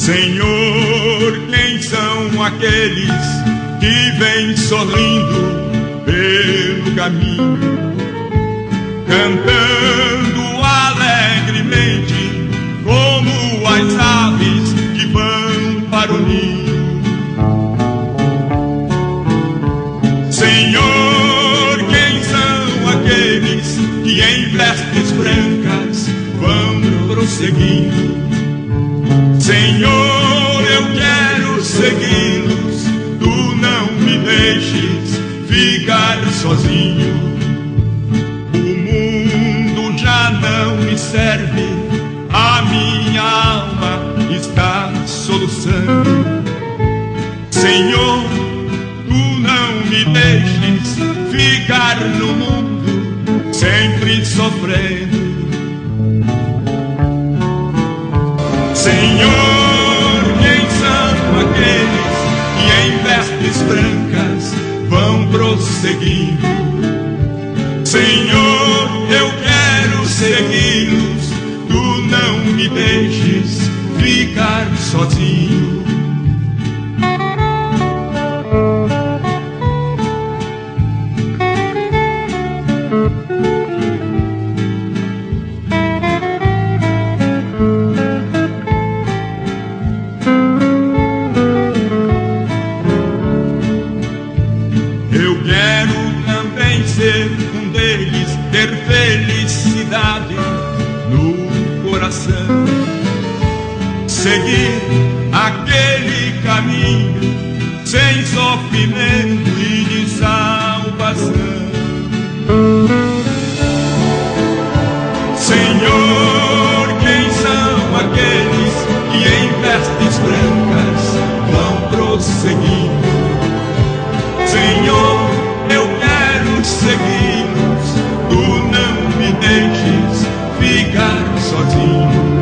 Senhor, quem são aqueles que vêm sorrindo pelo caminho, cantando alegremente como as aves que vão para o ninho? Senhor, quem são aqueles que em vestes brancas vão prosseguindo? Senhor, eu quero segui-los, tu não me deixes ficar sozinho. O mundo já não me serve, a minha alma está soluçando. Senhor, tu não me deixes ficar no mundo sempre sofrendo. Senhor, quem são aqueles que em vestes brancas vão prosseguindo? Senhor, eu quero segui-los, tu não me deixes ficar sozinho. Ter felicidade no coração, seguir aquele caminho sem sofrimento e de salvação. Senhor, quem são aqueles que em vestes brancas vão prosseguindo? Senhor, eu quero segui-los, tu não me deixes ficar sozinho.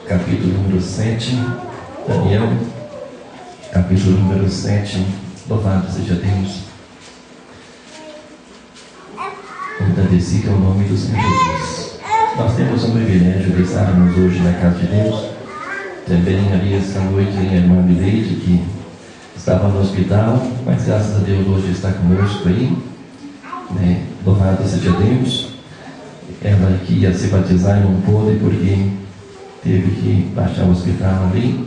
capítulo número 7, Daniel, capítulo número 7, louvado seja Deus. Engrandecido é o nome do Senhor Jesus. Nós temos o privilégio de estarmos hoje na casa de Deus. Também ali esta noite a irmã Mileide, que estava no hospital, mas graças a Deus hoje está conosco aí, né? Louvado seja Deus. Ela que ia se batizar e não pôde porque teve que baixar o hospital ali,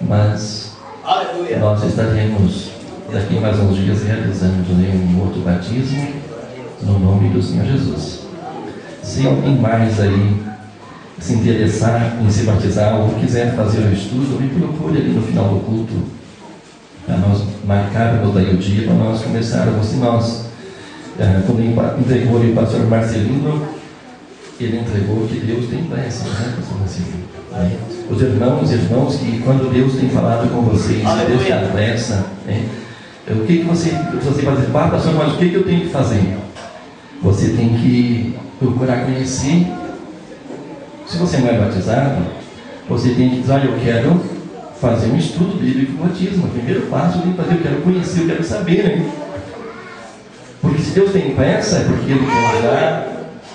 mas aleluia, nós estaremos daqui mais uns dias realizando um outro batismo no nome do Senhor Jesus. Se alguém mais aí se interessar em se batizar ou quiser fazer o estudo, me procure ali no final do culto, para nós marcarmos daí o dia, para nós começarmos. Se nós, quando entregou ali o pastor Marcelino, ele entregou que Deus tem pressa, né, pastor Marcelino? Os irmãos, que quando Deus tem falado com vocês, Deus tem pressa, né? O que você vai dizer? Pastor, mas o que eu tenho que fazer? Você tem que procurar conhecer. Se você não é batizado, você tem que dizer: eu quero fazer um estudo bíblico do batismo. O primeiro passo eu tenho que fazer, eu quero conhecer, eu quero saber, né? Porque se Deus tem pressa, é porque Ele quer dar,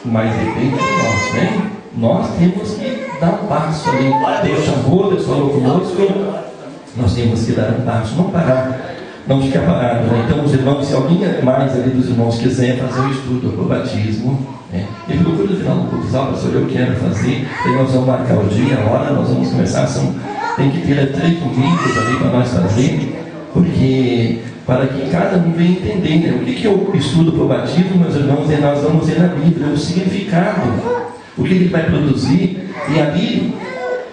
mas depende de nós, né? Nós temos que dar um passo ali. Deus chamou, Deus falou conosco, nós temos que dar um passo, não parar, não ficar parado, né? Então, os irmãos, se alguém mais ali dos irmãos quiser fazer o estudo do batismo, né? E procura no final do culto, pastor, eu quero fazer, aí nós vamos marcar o dia, a hora, nós vamos começar, tem que ter 3 domingos ali para nós fazer, porque para que cada um venha entender, né? O que eu estudo para o batismo, meus irmãos, e nós vamos ver na Bíblia o significado, o que ele vai produzir, e ali,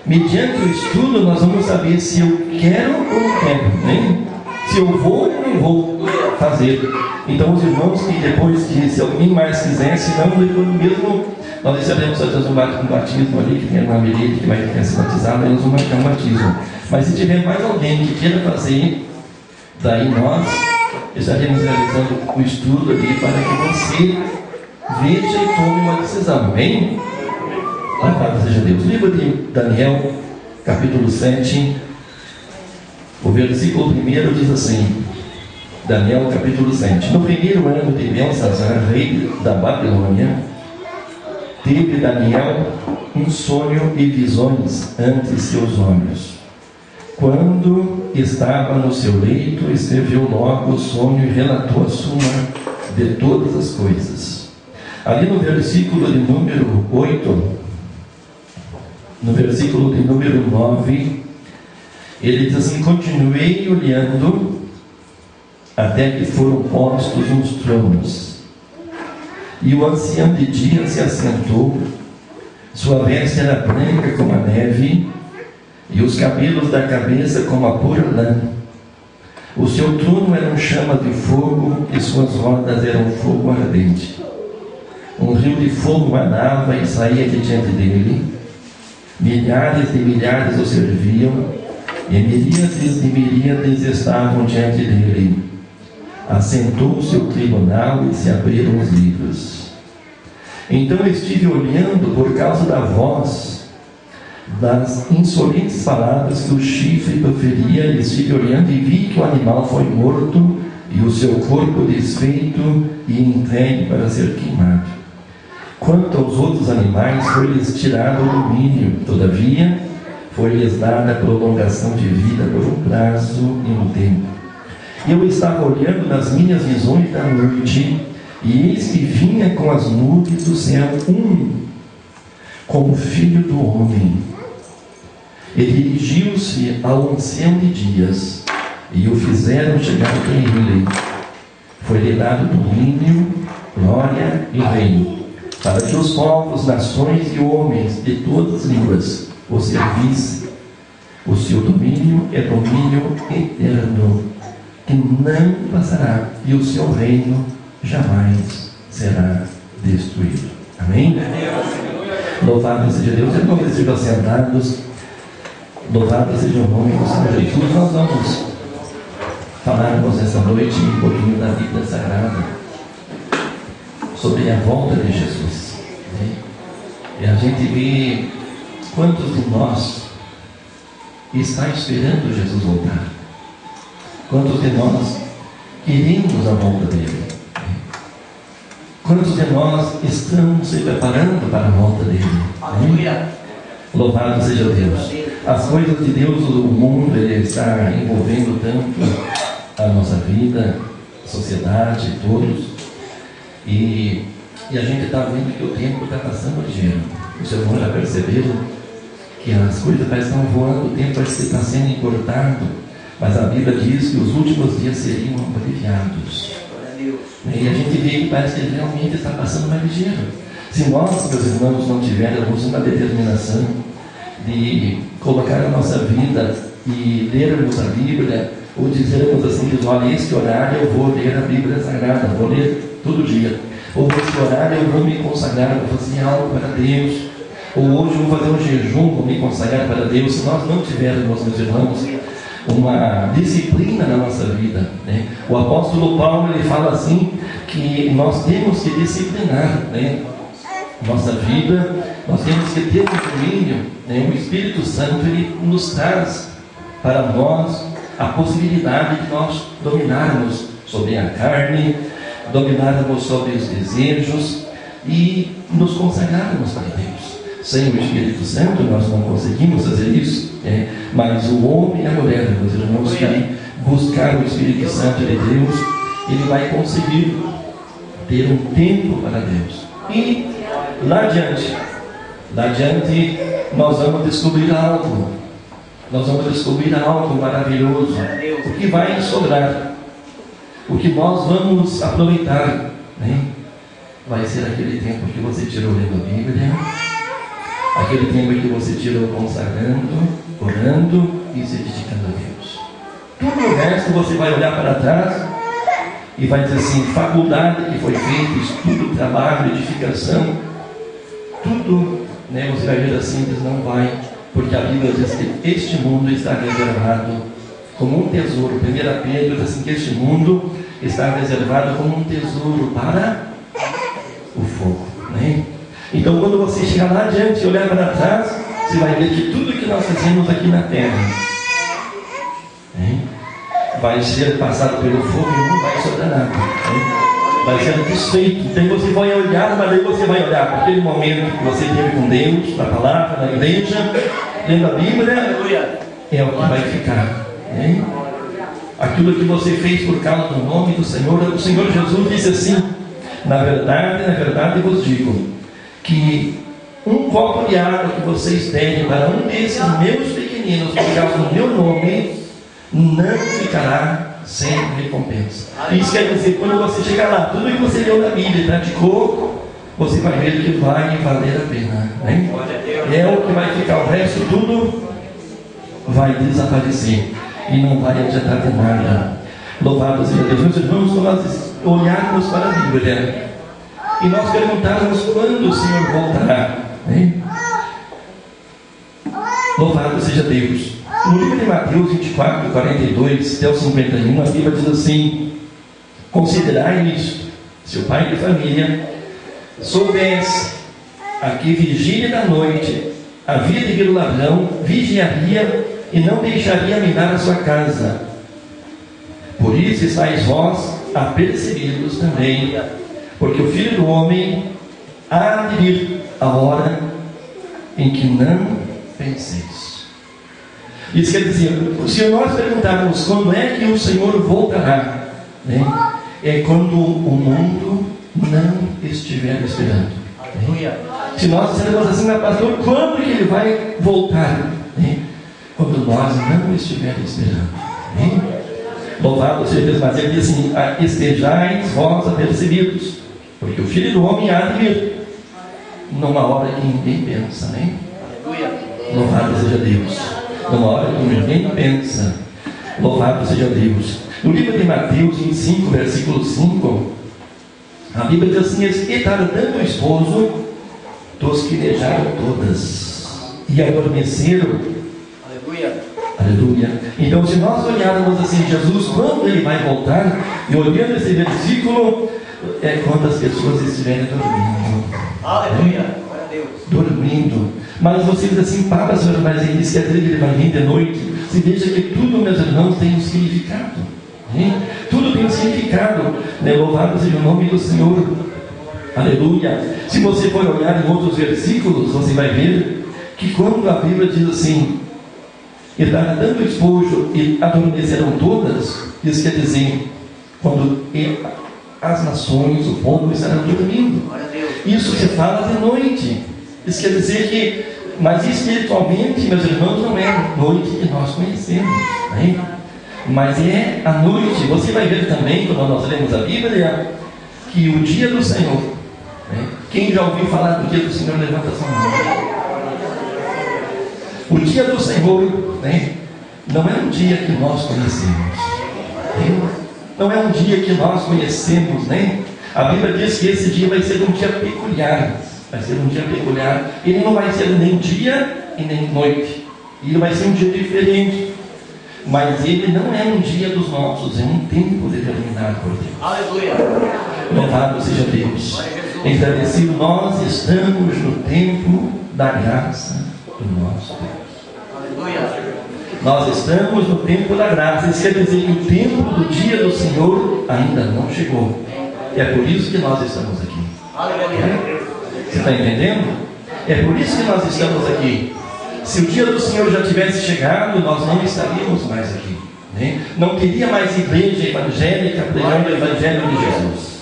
mediante o estudo, nós vamos saber se eu quero ou não quero, né? Se eu vou ou não vou fazer. Então, os irmãos que depois, se alguém mais quiser, se não, depois mesmo, nós recebemos fazer um batismo ali, que tem uma Mileide que vai querer se batizar, mas nós vamos marcar um batismo. Mas se tiver mais alguém que queira fazer, daí nós estaremos realizando o estudo ali para que você veja e tome uma decisão, amém? Louvado seja Deus. Livro de Daniel, capítulo 7, o versículo 1 diz assim, Daniel capítulo 7: no primeiro ano de Belsazar, rei da Babilônia, teve Daniel um sonho e visões ante seus olhos. Quando estava no seu leito, escreveu logo o sonho e relatou a suma de todas as coisas. Ali no versículo de número 8, no versículo de número 9, ele diz assim: continuei olhando até que foram postos uns tronos, e o ancião de dia se assentou, sua veste era branca como a neve, e os cabelos da cabeça como a pura lã. O seu trono era chama de fogo, e suas rodas eram fogo ardente. Um rio de fogo manava e saía de diante dele. Milhares de milhares o serviam, e miríades de miríades estavam diante dele. Assentou-se o tribunal e se abriram os livros. Então estive olhando por causa da voz das insolentes palavras que o chifre proferia, e estive olhando e vi que o animal foi morto e o seu corpo desfeito e entregue para ser queimado. Quanto aos outros animais, foi-lhes tirado o domínio, todavia foi-lhes dada a prolongação de vida por um prazo e um tempo. Eu estava olhando nas minhas visões da noite, e eis que vinha com as nuvens do céu como filho do homem. Ele dirigiu-se ao ancião de dias, e o fizeram chegar até ele. Foi-lhe dado domínio, glória e reino, para que os povos, nações e homens de todas as línguas o servissem. O seu domínio é domínio eterno, que não passará, e o seu reino jamais será destruído. Amém? Louvado seja Deus. Irmãos, estejam assentados. Louvado seja o nome do Senhor Jesus. Nós vamos falarmos essa noite um pouquinho da Bíblia Sagrada, sobre a volta de Jesus. E a gente vê quantos de nós está esperando Jesus voltar? Quantos de nós queremos a volta dele? Quantos de nós estamos se preparando para a volta dele? Aleluia. Louvado seja Deus. As coisas de Deus, o mundo, ele está envolvendo tanto a nossa vida, a sociedade, todos. E a gente está vendo que o tempo está passando ligeiro. Os irmãos já perceberam que as coisas estão voando, o tempo está sendo encurtado. Mas a Bíblia diz que os últimos dias seriam abreviados. E a gente vê que parece que realmente está passando mais ligeiro. Se nós, meus irmãos, não tivermos uma determinação de colocar a nossa vida e lermos a Bíblia, ou dizermos assim, olha, esse horário eu vou ler a Bíblia Sagrada, vou ler todo dia. Ou nesse horário eu vou me consagrar, vou fazer algo para Deus. Ou hoje eu vou fazer um jejum, vou me consagrar para Deus. Se nós não tivermos, meus irmãos, uma disciplina na nossa vida, né? O apóstolo Paulo, ele fala assim, que nós temos que disciplinar, né, nossa vida, nós temos que ter um domínio, né? O Espírito Santo, ele nos traz para nós a possibilidade de nós dominarmos sobre a carne, dominarmos sobre os desejos e nos consagrarmos para Deus. Sem o Espírito Santo nós não conseguimos fazer isso, né? Mas o homem e a mulher, meus irmãos, que buscar o Espírito Santo de Deus, ele vai conseguir ter um tempo para Deus. E lá adiante nós vamos descobrir algo. Nós vamos descobrir algo maravilhoso. O que vai sobrar, o que nós vamos aproveitar, né? Vai ser aquele tempo que você tirou lendo a Bíblia, aquele tempo que você tirou consagrando, orando e se dedicando a Deus. Tudo o resto você vai olhar para trás e vai dizer assim, faculdade que foi feita, estudo, trabalho, edificação, tudo, né, você vai ver assim, diz, não vai, porque a Bíblia diz que este mundo está reservado como um tesouro. 1 Pedro diz assim, que este mundo está reservado como um tesouro para o fogo, né? Então, quando você chegar lá adiante e olhar para trás, você vai ver que tudo que nós fazemos aqui na terra, né, vai ser passado pelo fogo e não vai sobrar nada, né? Vai ser desfeito. Então você vai olhar, mas daí você vai olhar para aquele momento que você teve com Deus, na palavra, na igreja, lendo a Bíblia, é o que vai ficar, né? Aquilo que você fez por causa do nome do Senhor. O Senhor Jesus disse assim, na verdade vos digo, que um copo de água que vocês derem para um desses meus pequeninos por causa do meu nome, não ficará sem recompensa. Isso quer dizer, quando você chegar lá, tudo que você leu na Bíblia e praticou, você vai ver que vai valer a pena, né? É o que vai ficar, o resto tudo vai desaparecer e não vai adiantar de nada. Louvado seja Deus. Meus irmãos, quando nós olharmos para a Bíblia e nós perguntarmos quando o Senhor voltará, né? Louvado seja Deus. No livro de Mateus 24, 42 até o 51, a Bíblia diz assim, considerai isto, se o pai de família soubesse a que vigília da noite havia de vir o ladrão, vigiaria e não deixaria minar a sua casa. Por isso estáis vós apercebidos também, porque o Filho do Homem há de vir a hora em que não penseis. Isso quer dizer, se nós perguntarmos quando é que o Senhor voltará, né, é quando o mundo não estiver esperando. Né? Se nós dissermos assim, mas pastor, quando que ele vai voltar? Né? Quando nós não estivermos esperando. Né? Louvado seja Deus, mas ele diz assim, estejais vós apercebidos, porque o Filho do Homem há de vir numa hora que ninguém pensa, né? Louvado seja Deus. Numa hora que ninguém pensa. Louvado seja Deus. No livro de Mateus 25, versículo 5, a Bíblia diz assim, e tardando o esposo, tosquinejaram todas e adormeceram. Aleluia. Então, se nós olharmos assim, Jesus, quando ele vai voltar, e olhando esse versículo, é quando as pessoas estiverem dormindo. Aleluia. Dormindo. Mas você diz assim, pastor, mas ele diz que ele vai vir de noite. Você veja que tudo, meus irmãos, tem um significado. Tudo tem um significado. Louvado seja o nome do Senhor. Aleluia. Se você for olhar em outros versículos, você vai ver que quando a Bíblia diz assim, e dará tanto esposo e adormecerão todas, isso quer dizer, quando as nações, o povo estarão dormindo. Isso se fala de noite. Isso quer dizer que, mas espiritualmente, meus irmãos, não é a noite que nós conhecemos, né? Mas é a noite. Você vai ver também, quando nós lemos a Bíblia, que o dia do Senhor, né? Quem já ouviu falar do dia do Senhor, levanta a sua mão. O dia do Senhor, né? Não é um dia que nós conhecemos, né? Não é um dia que nós conhecemos, né? A Bíblia diz que esse dia vai ser um dia peculiar. Vai ser um dia peculiar. Ele não vai ser nem dia e nem noite. Ele vai ser um dia diferente. Mas ele não é um dia dos nossos, é um tempo determinado por Deus. Aleluia! Louvado seja Deus. Engrandecido, nós estamos no tempo da graça do nosso Deus. Aleluia! Nós estamos no tempo da graça. Isso quer dizer que o tempo do dia do Senhor ainda não chegou. É por isso que nós estamos aqui. Aleluia! Você está entendendo? É por isso que nós estamos aqui. Se o dia do Senhor já tivesse chegado, nós não estaríamos mais aqui, né? Não teria mais igreja evangélica pregando o Evangelho de Jesus.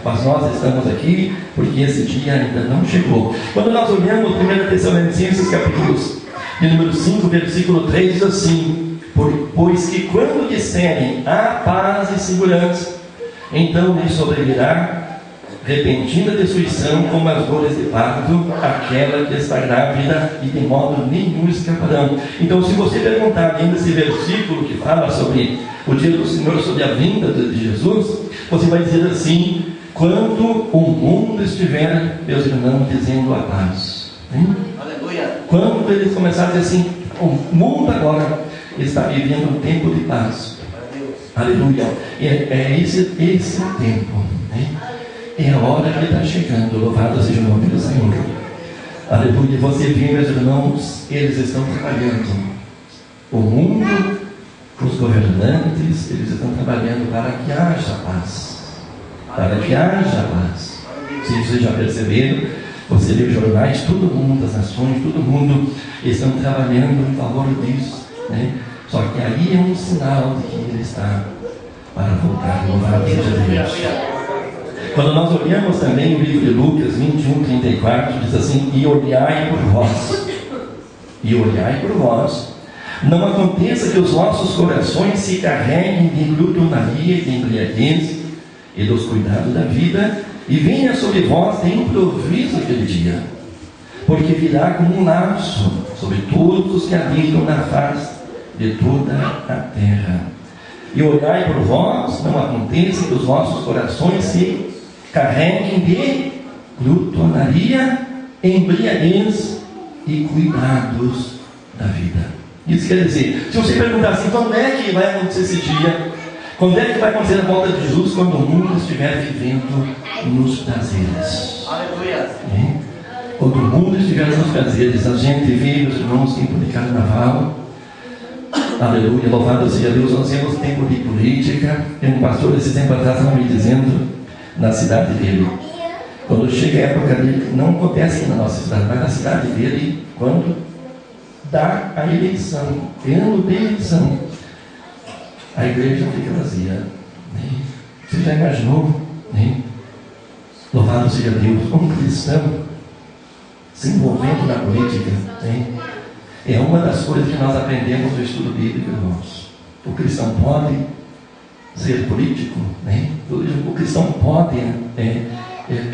Mas nós estamos aqui porque esse dia ainda não chegou. Quando nós olhamos 1 Tessalonicenses capítulos de número 5, versículo 3, diz assim: pois que quando disserem há paz e segurança, então lhes sobrevirá repentina destruição, como as dores de parto, aquela que está grávida, e de modo nenhum escaparão. Então, se você perguntar ainda esse versículo que fala sobre o dia do Senhor, sobre a vinda de Jesus, você vai dizer assim: quando o mundo estiver, meus irmãos, dizendo a paz. Aleluia. Quando eles começarem a dizer assim, o mundo agora está vivendo um tempo de paz. Aleluia. É esse tempo, né? É a hora que está chegando. Louvado seja o nome do Senhor. Aleluia. Você vê, meus irmãos, eles estão trabalhando. O mundo, os governantes, eles estão trabalhando para que haja paz. Para que haja paz. Se vocês já perceberam, você lê os jornais, todo mundo, as nações, todo mundo estão trabalhando em favor disso, né? Só que aí é um sinal de que ele está para voltar. Louvado seja Deus. Quando nós olhamos também o livro de Lucas 21, 34, diz assim: e olhai por vós, não aconteça que os vossos corações se carreguem de glutonaria e de embriaguez e dos cuidados da vida, e venha sobre vós de improviso aquele dia, porque virá como um laço sobre todos os que habitam na face de toda a terra. E olhai por vós, não aconteça que os vossos corações se carreguem de glutonaria, embriaguez e cuidados da vida. Isso quer dizer, se você perguntar assim, quando é que vai acontecer esse dia? Quando é que vai acontecer a volta de Jesus? Quando o mundo estiver vivendo nos prazeres. Aleluia. Quando o mundo estiver nos prazeres, a gente vê, meus irmãos, tempo de carnaval. Aleluia, louvado seja Deus. Nós temos tempo de política. Tem um pastor esse tempo atrás estava me dizendo, na cidade dele, quando chega a época dele, não acontece aqui na nossa cidade, mas na cidade dele, quando dá a eleição, ano de eleição, a igreja fica vazia, né? Você já imaginou, né? Louvado seja Deus. Um cristão se envolvendo na política, né? É uma das coisas que nós aprendemos no estudo bíblico, irmãos. O cristão pode ser político, né? O cristão pode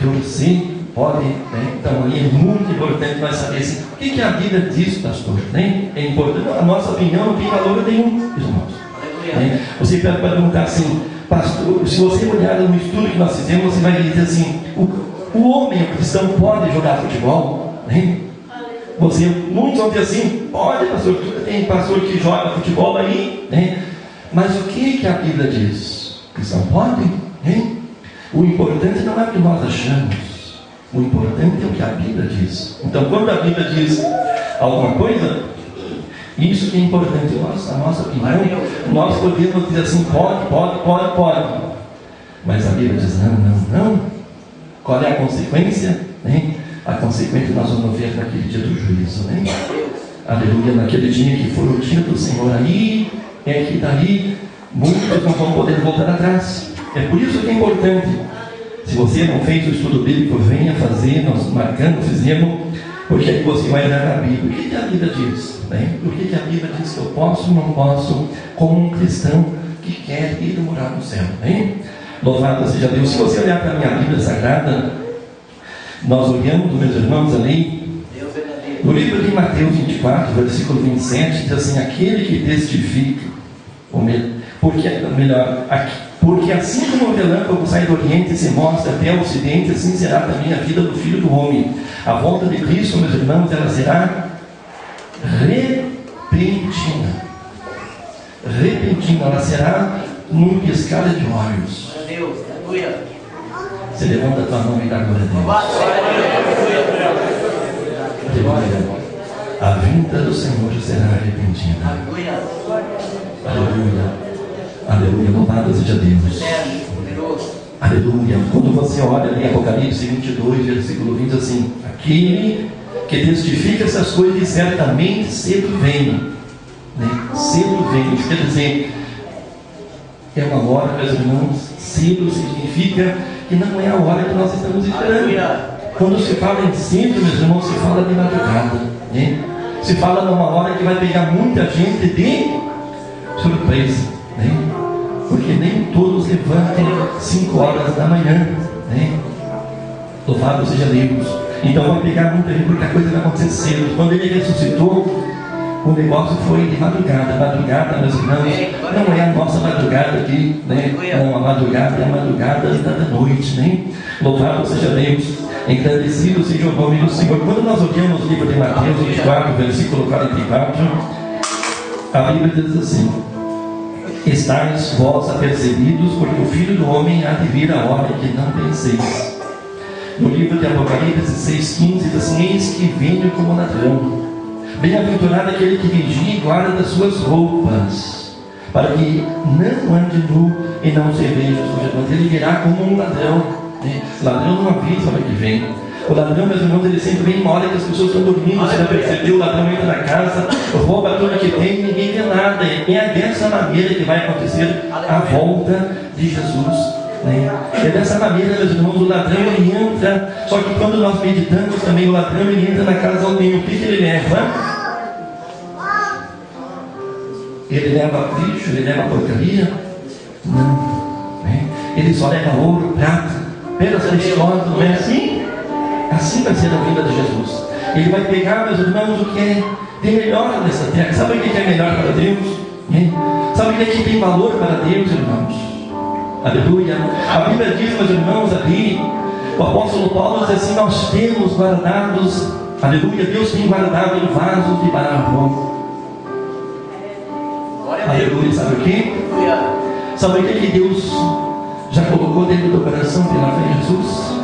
torcer, pode, né? Então aí é muito importante nós saber assim, o que a Bíblia diz, pastor, né? É importante, a nossa opinião não tem valor nenhum, irmãos, né? Você pode perguntar assim, pastor, se você olhar no estudo que nós fizemos, você vai dizer assim, o homem, o cristão pode jogar futebol, né? Muitos vão dizer assim, pode, pastor, tem pastor que joga futebol aí, né? Mas o que a Bíblia diz? O cristão pode, né? O importante não é o que nós achamos, O importante é o que a Bíblia diz. Então, quando a Bíblia diz alguma coisa, isso que é importante. A nossa opinião, nós podemos dizer assim, pode. Mas a Bíblia diz, não. Qual é a consequência? Né? A consequência nós vamos ver naquele dia do juízo. Né? Aleluia, naquele dia que for o dia do Senhor, aí é que daí muitos não vão poder voltar atrás. É por isso que é importante. Se você não fez o estudo bíblico, venha fazer, nós marcamos, fizemos, porque aí você vai olhar na Bíblia. O que a Bíblia diz? Né? O que a Bíblia diz que eu posso ou não posso, como um cristão que quer ir morar no céu? Né? Louvado seja Deus. Se você olhar para a minha Bíblia Sagrada, nós olhamos, meus irmãos, ali, no livro de Mateus 24, versículo 27, diz assim: aquele que testifica, porque assim como o relâmpago sai do Oriente e se mostra até o Ocidente, assim será também a vida do Filho do Homem. A volta de Cristo, meus irmãos, ela será repentina. Repentina, ela será num piscar de olhos. Você levanta a tua mão e dá glória a Deus. Aleluia. A vinda do Senhor será repentina. Aleluia, louvado seja Deus. Aleluia. Quando você olha em Apocalipse 22, versículo 20, assim: aquele que testifica essas coisas certamente cedo vem. Né? Cedo vem, isso quer dizer, é uma hora, meus irmãos, cedo significa que não é a hora que nós estamos esperando. Quando se fala em cedo, meus irmãos, se fala de madrugada. Né? Se fala numa hora que vai pegar muita gente de surpresa. Né? Porque nem todos levantam 5 horas da manhã. Né? Louvado seja Deus. Então vai pegar muita gente, porque a coisa vai acontecer cedo. Quando ele ressuscitou, o negócio foi de madrugada. Madrugada, meus irmãos, não é a nossa madrugada aqui, né? Não, a madrugada é a madrugada da noite, né? Louvado seja Deus, engrandecido seja o nome do Senhor. Quando nós olhamos o livro de Mateus 24, versículo 44, a Bíblia diz assim: estáis vós apercebidos, porque o Filho do Homem há de vir a hora que não penseis. No livro de Apocalipse 6,15 diz assim: eis que venho como ladrão. Bem-aventurado aquele que vigia e guarda das suas roupas, para que não ande nu e não se veja suja. Mas ele virá como um ladrão. Né? Ladrão não avisa para que vem. O ladrão, meus irmãos, ele sempre vem uma hora que as pessoas estão dormindo. Você já percebeu? O ladrão entra na casa, rouba tudo que tem e ninguém vê nada. É dessa maneira que vai acontecer a volta de Jesus. Né? É dessa maneira, meus irmãos, o ladrão ele entra. Só que quando nós meditamos também, o ladrão ele entra na casa de alguém. O que ele leva? Ele leva lixo, ele leva porcaria? Não. Né? Ele só leva ouro, prata, pedras preciosas, não é assim? Assim vai ser a vida de Jesus. Ele vai pegar, meus irmãos, o que é de melhor nessa terra. Sabe o que é melhor para Deus? Né? Sabe o que é que tem valor para Deus, irmãos? Aleluia. A Bíblia diz, meus irmãos, ali, o apóstolo Paulo diz assim: nós temos guardados, aleluia, Deus tem guardado em vasos de barro. Aleluia, sabe o que? Sabe o que Deus já colocou dentro do coração pela fé em Jesus?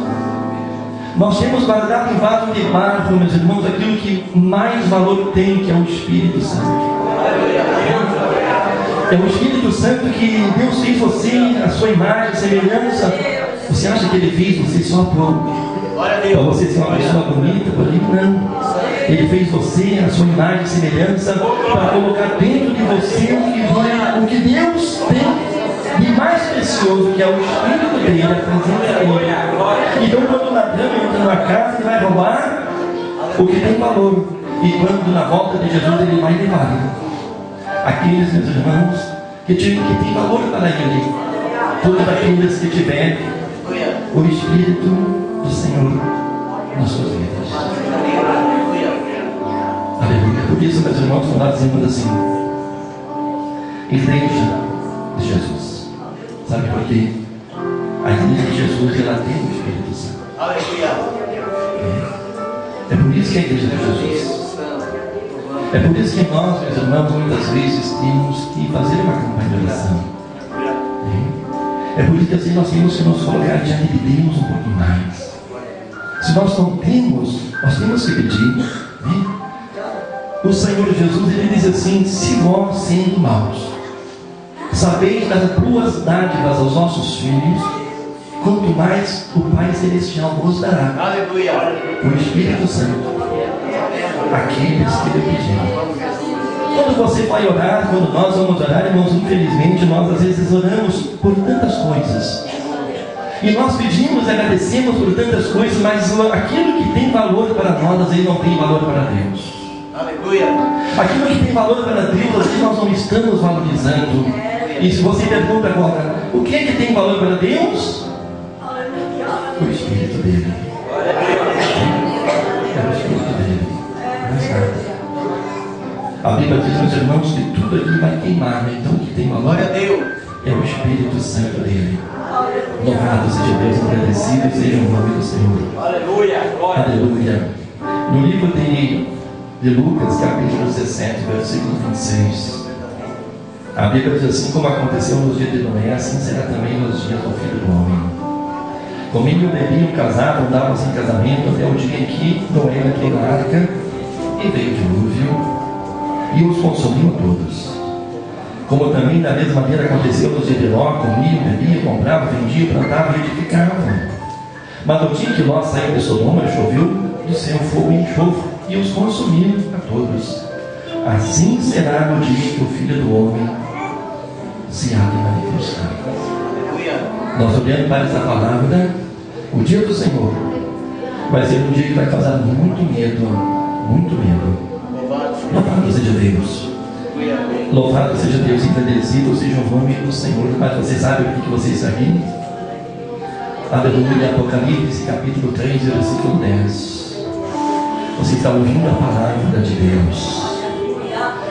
Nós temos guardado em vaso de barro, meus irmãos, aquilo que mais valor tem, que é o Espírito Santo. É o Espírito Santo que Deus fez você, a sua imagem, semelhança. Você acha que Ele fez você só para você ser uma pessoa bonita? Porém, não. Ele fez você, a sua imagem, semelhança, para colocar dentro de você o que Deus tem de mais precioso, que é o Espírito dele, a presença dele. Então, quando o ladrão entra numa casa, ele vai roubar o que tem valor. E quando na volta de Jesus ele vai levar aqueles, meus irmãos, que tem valor para ele. Todos aqueles que tiverem o Espírito do Senhor nas suas vidas. Aleluia. Por isso, meus irmãos, nós dizemos assim: Igreja de Jesus. Sabe por quê? A Igreja de Jesus, ela tem o Espírito Santo. É por isso que é a Igreja de Jesus. É por isso que nós, meus irmãos, muitas vezes temos que fazer uma campanha de oração. É por isso que assim nós temos que nos colocar diante de Deus um pouquinho mais. Se nós não temos, nós temos que pedir, né? O Senhor Jesus, ele diz assim: se vós, sendo maus, sabeis dar boas dádivas aos nossos filhos, quanto mais o Pai Celestial vos dará. Aleluia. O Espírito Santo aqueles que lhe pedirem. Quando você vai orar, quando nós vamos orar, irmãos, infelizmente nós às vezes oramos por tantas coisas, e nós pedimos e agradecemos por tantas coisas, mas aquilo que tem valor para nós, às vezes não tem valor para Deus. Aleluia. Aquilo que tem valor para Deus, às vezes nós não estamos valorizando. E se você pergunta agora, o que é que tem valor para Deus? O Espírito dele. É o Espírito dele. Mais nada. A Bíblia diz, meus irmãos, que tudo aqui vai queimar, né? Então o que tem valor é o Espírito Santo dele. Louvado seja Deus, agradecido seja o nome do Senhor. Aleluia. Aleluia. No livro de Lucas, capítulo 17, versículo 26, a Bíblia diz assim: como aconteceu nos dias de Noé, assim será também nos dias do Filho do Homem. Comiam, bebiam, casavam, davam-se em casamento, até o dia em que Noé entrou na arca, e veio o dilúvio, e os consumiu a todos. Como também da mesma maneira aconteceu nos dias de Ló: comiam, bebiam, compravam, vendiam, plantavam e edificavam. Mas no dia que Ló saiu de Sodoma, choveu do céu fogo e enxofre, e os consumiu a todos. Assim será no dia que o Filho do Homem se há de manifestar. Nós olhando para essa palavra, o dia do Senhor vai ser um dia que vai causar muito medo, muito medo. Louvado seja Deus. Louvado seja Deus, agradecido seja o nome do Senhor. Mas você sabe o que você está aqui? Aleluia. Apocalipse capítulo 3, versículo 10. Você está ouvindo a palavra de Deus,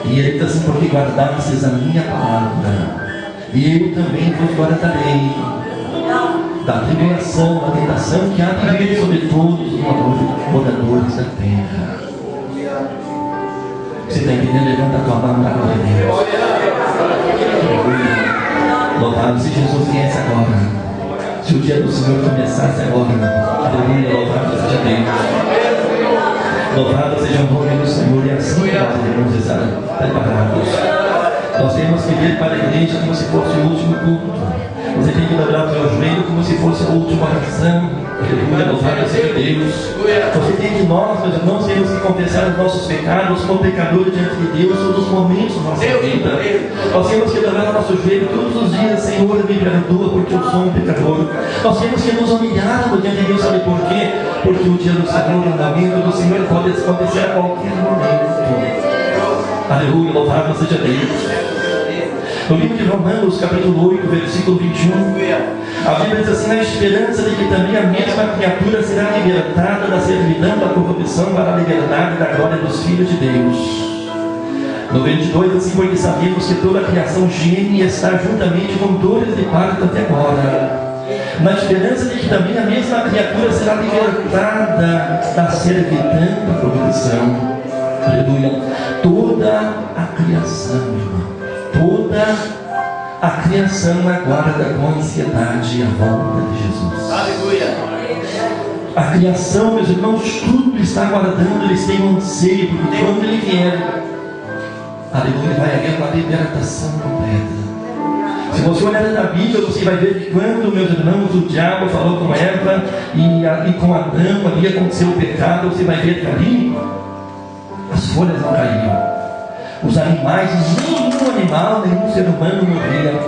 e ele diz assim: porque guardastes a minha palavra, e eu também vos guardarei da tribulação, da tentação que há de vir sobre todos os moradores da terra. Você está entendendo? Levanta a tua mão na glória de Deus. Louvado se Jesus viesse agora. Se o dia do Senhor começasse agora. Aleluia, louvado seja Deus. Louvado seja o nome do Senhor. E assim nós devemos estar preparados. Nós temos que vir para a igreja como se fosse o último culto. Você tem que dobrar o seu joelho como se fosse a última oração. Aleluia, louvado seja Deus. Você tem que, nós, meus irmãos, temos que confessar os nossos pecados como pecadores diante de Deus todos os momentos da nossa vida. Nós temos que dobrar o nosso joelho todos os dias: Senhor, me perdoa porque eu sou um pecador. Nós temos que nos humilhar diante de Deus. Sabe por quê? Porque o dia do Senhor, o momento do Senhor pode acontecer a qualquer momento. Aleluia, louvado seja Deus. No livro de Romanos, capítulo 8, versículo 21, a Bíblia diz assim: na esperança de que também a mesma criatura será libertada da servidão da corrupção para a liberdade da glória dos filhos de Deus. No 22, assim: porque sabemos que toda a criação geme e está juntamente com dores de parto até agora, na esperança de que também a mesma criatura será libertada da servidão da corrupção. Aleluia. Toda a criação, irmão, toda a criação aguarda com ansiedade a volta de Jesus. Aleluia. A criação, meus irmãos, tudo está aguardando. Eles têm um anseio, porque quando ele vier, aleluia, vai haver uma libertação completa. Se você olhar na Bíblia, você vai ver que quando, meus irmãos, o diabo falou com Eva e com Adão, ali aconteceu o pecado, você vai ver que ali as folhas não caíam. Os animais, nenhum animal, nenhum ser humano morria.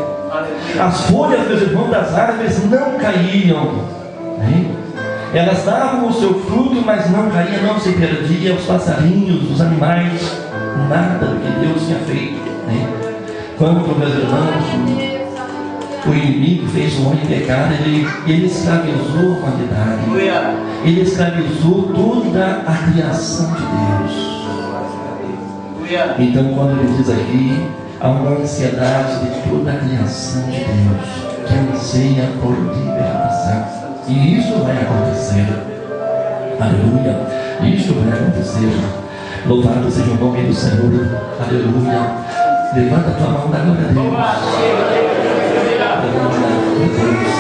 As folhas, meus irmãos, das árvores não caíam, né? Elas davam o seu fruto, mas não caía, não se perdia. Os passarinhos, os animais, nada do que Deus tinha feito, né? Quando, meus irmãos, o inimigo fez o homem pecar, ele escravizou a humanidade, ele escravizou toda a criação de Deus. Então, quando ele diz aqui, há uma ansiedade de toda a criação de Deus que anseia por libertação, e isso vai acontecer. Aleluia, isso vai acontecer. Louvado seja o nome do Senhor. Aleluia. Levanta a tua mão, dá glória a Deus. Aleluia, Deus.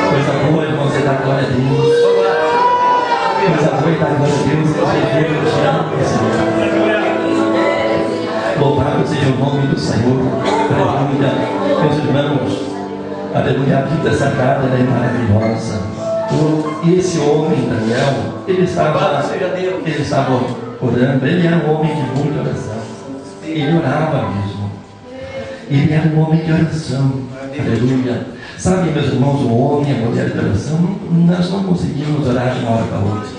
Coisa boa é você dar glória a Deus. Coisa boa e dar glória a Deus. Deus te ama, Senhor. Louvado seja o nome do Senhor. Aleluia. Meus irmãos, aleluia, a vida sagrada é maravilhosa. E esse homem, Daniel, ele estava orando. Ele era um homem de muita oração. Ele orava mesmo. Ele era um homem de oração. Aleluia. Sabe, meus irmãos, o homem e a mulher de oração, nós não conseguimos orar de uma hora para outra.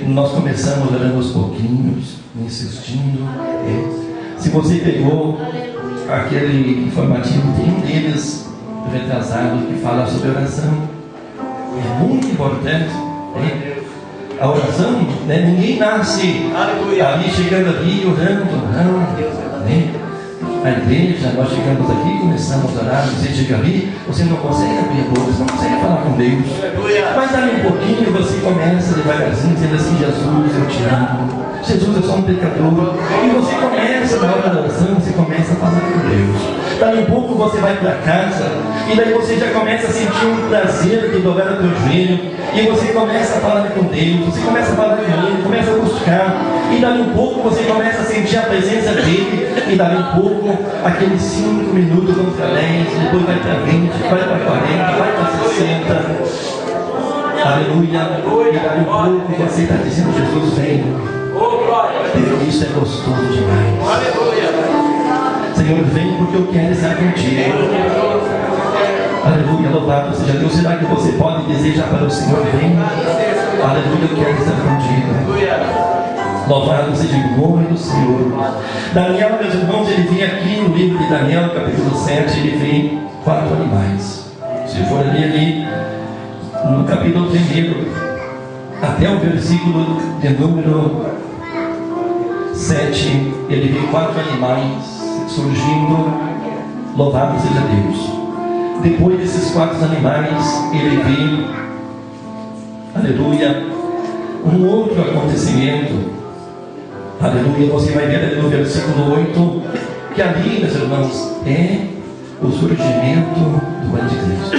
Nós começamos orando aos pouquinhos, insistindo. Se você pegou aquele informativo, tem um deles retrasado que fala sobre oração. É muito importante. A oração, né? Ninguém nasce ali chegando aqui orando, não. Né? A igreja, nós chegamos aqui, começamos a orar, você chega ali, você não consegue abrir a boca, você não consegue falar com Deus. Mas ali um pouquinho você começa devagarzinho, dizendo assim: Jesus, eu te amo. Jesus, eu sou um pecador. E você começa, na hora da oração, você começa a falar com Deus. Daí um pouco você vai para casa, e daí você já começa a sentir um prazer de dobrar o teu joelho, e você começa a falar com Deus, você começa a falar com Ele, começa a buscar, e daí um pouco você começa a sentir a presença dEle, e daí um pouco, aqueles 5 minutos vão para 10, depois vai para 20, vai para 40, vai para 60. Aleluia. E daí um pouco você está dizendo: Jesus, vem. Isso é gostoso demais. Senhor, vem porque eu quero estar contigo. Aleluia, louvado seja Deus. Será que você pode desejar para o Senhor: vem? Aleluia, eu quero estar contigo. Louvado seja o nome do Senhor. Daniel, meus irmãos, ele vem aqui no livro de Daniel, capítulo 7, ele vem 4 animais. Se for ali no capítulo 1, até o versículo de número 7, ele vê 4 animais surgindo. Louvado seja Deus. Depois desses 4 animais, ele vê, aleluia, um outro acontecimento. Aleluia, você vai ver ali no versículo 8, que ali, meus irmãos, é o surgimento do anticristo.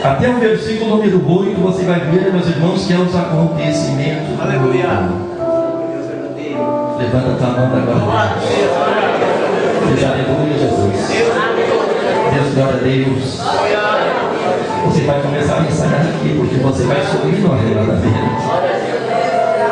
Até o versículo número 8, você vai ver, meus irmãos, que é os acontecimentos. Aleluia. Levanta a tua mão agora. Diz aleluia, Jesus. Deus, glória a Deus. Você vai começar a ensaiar aqui, porque você vai subir no arrebatamento.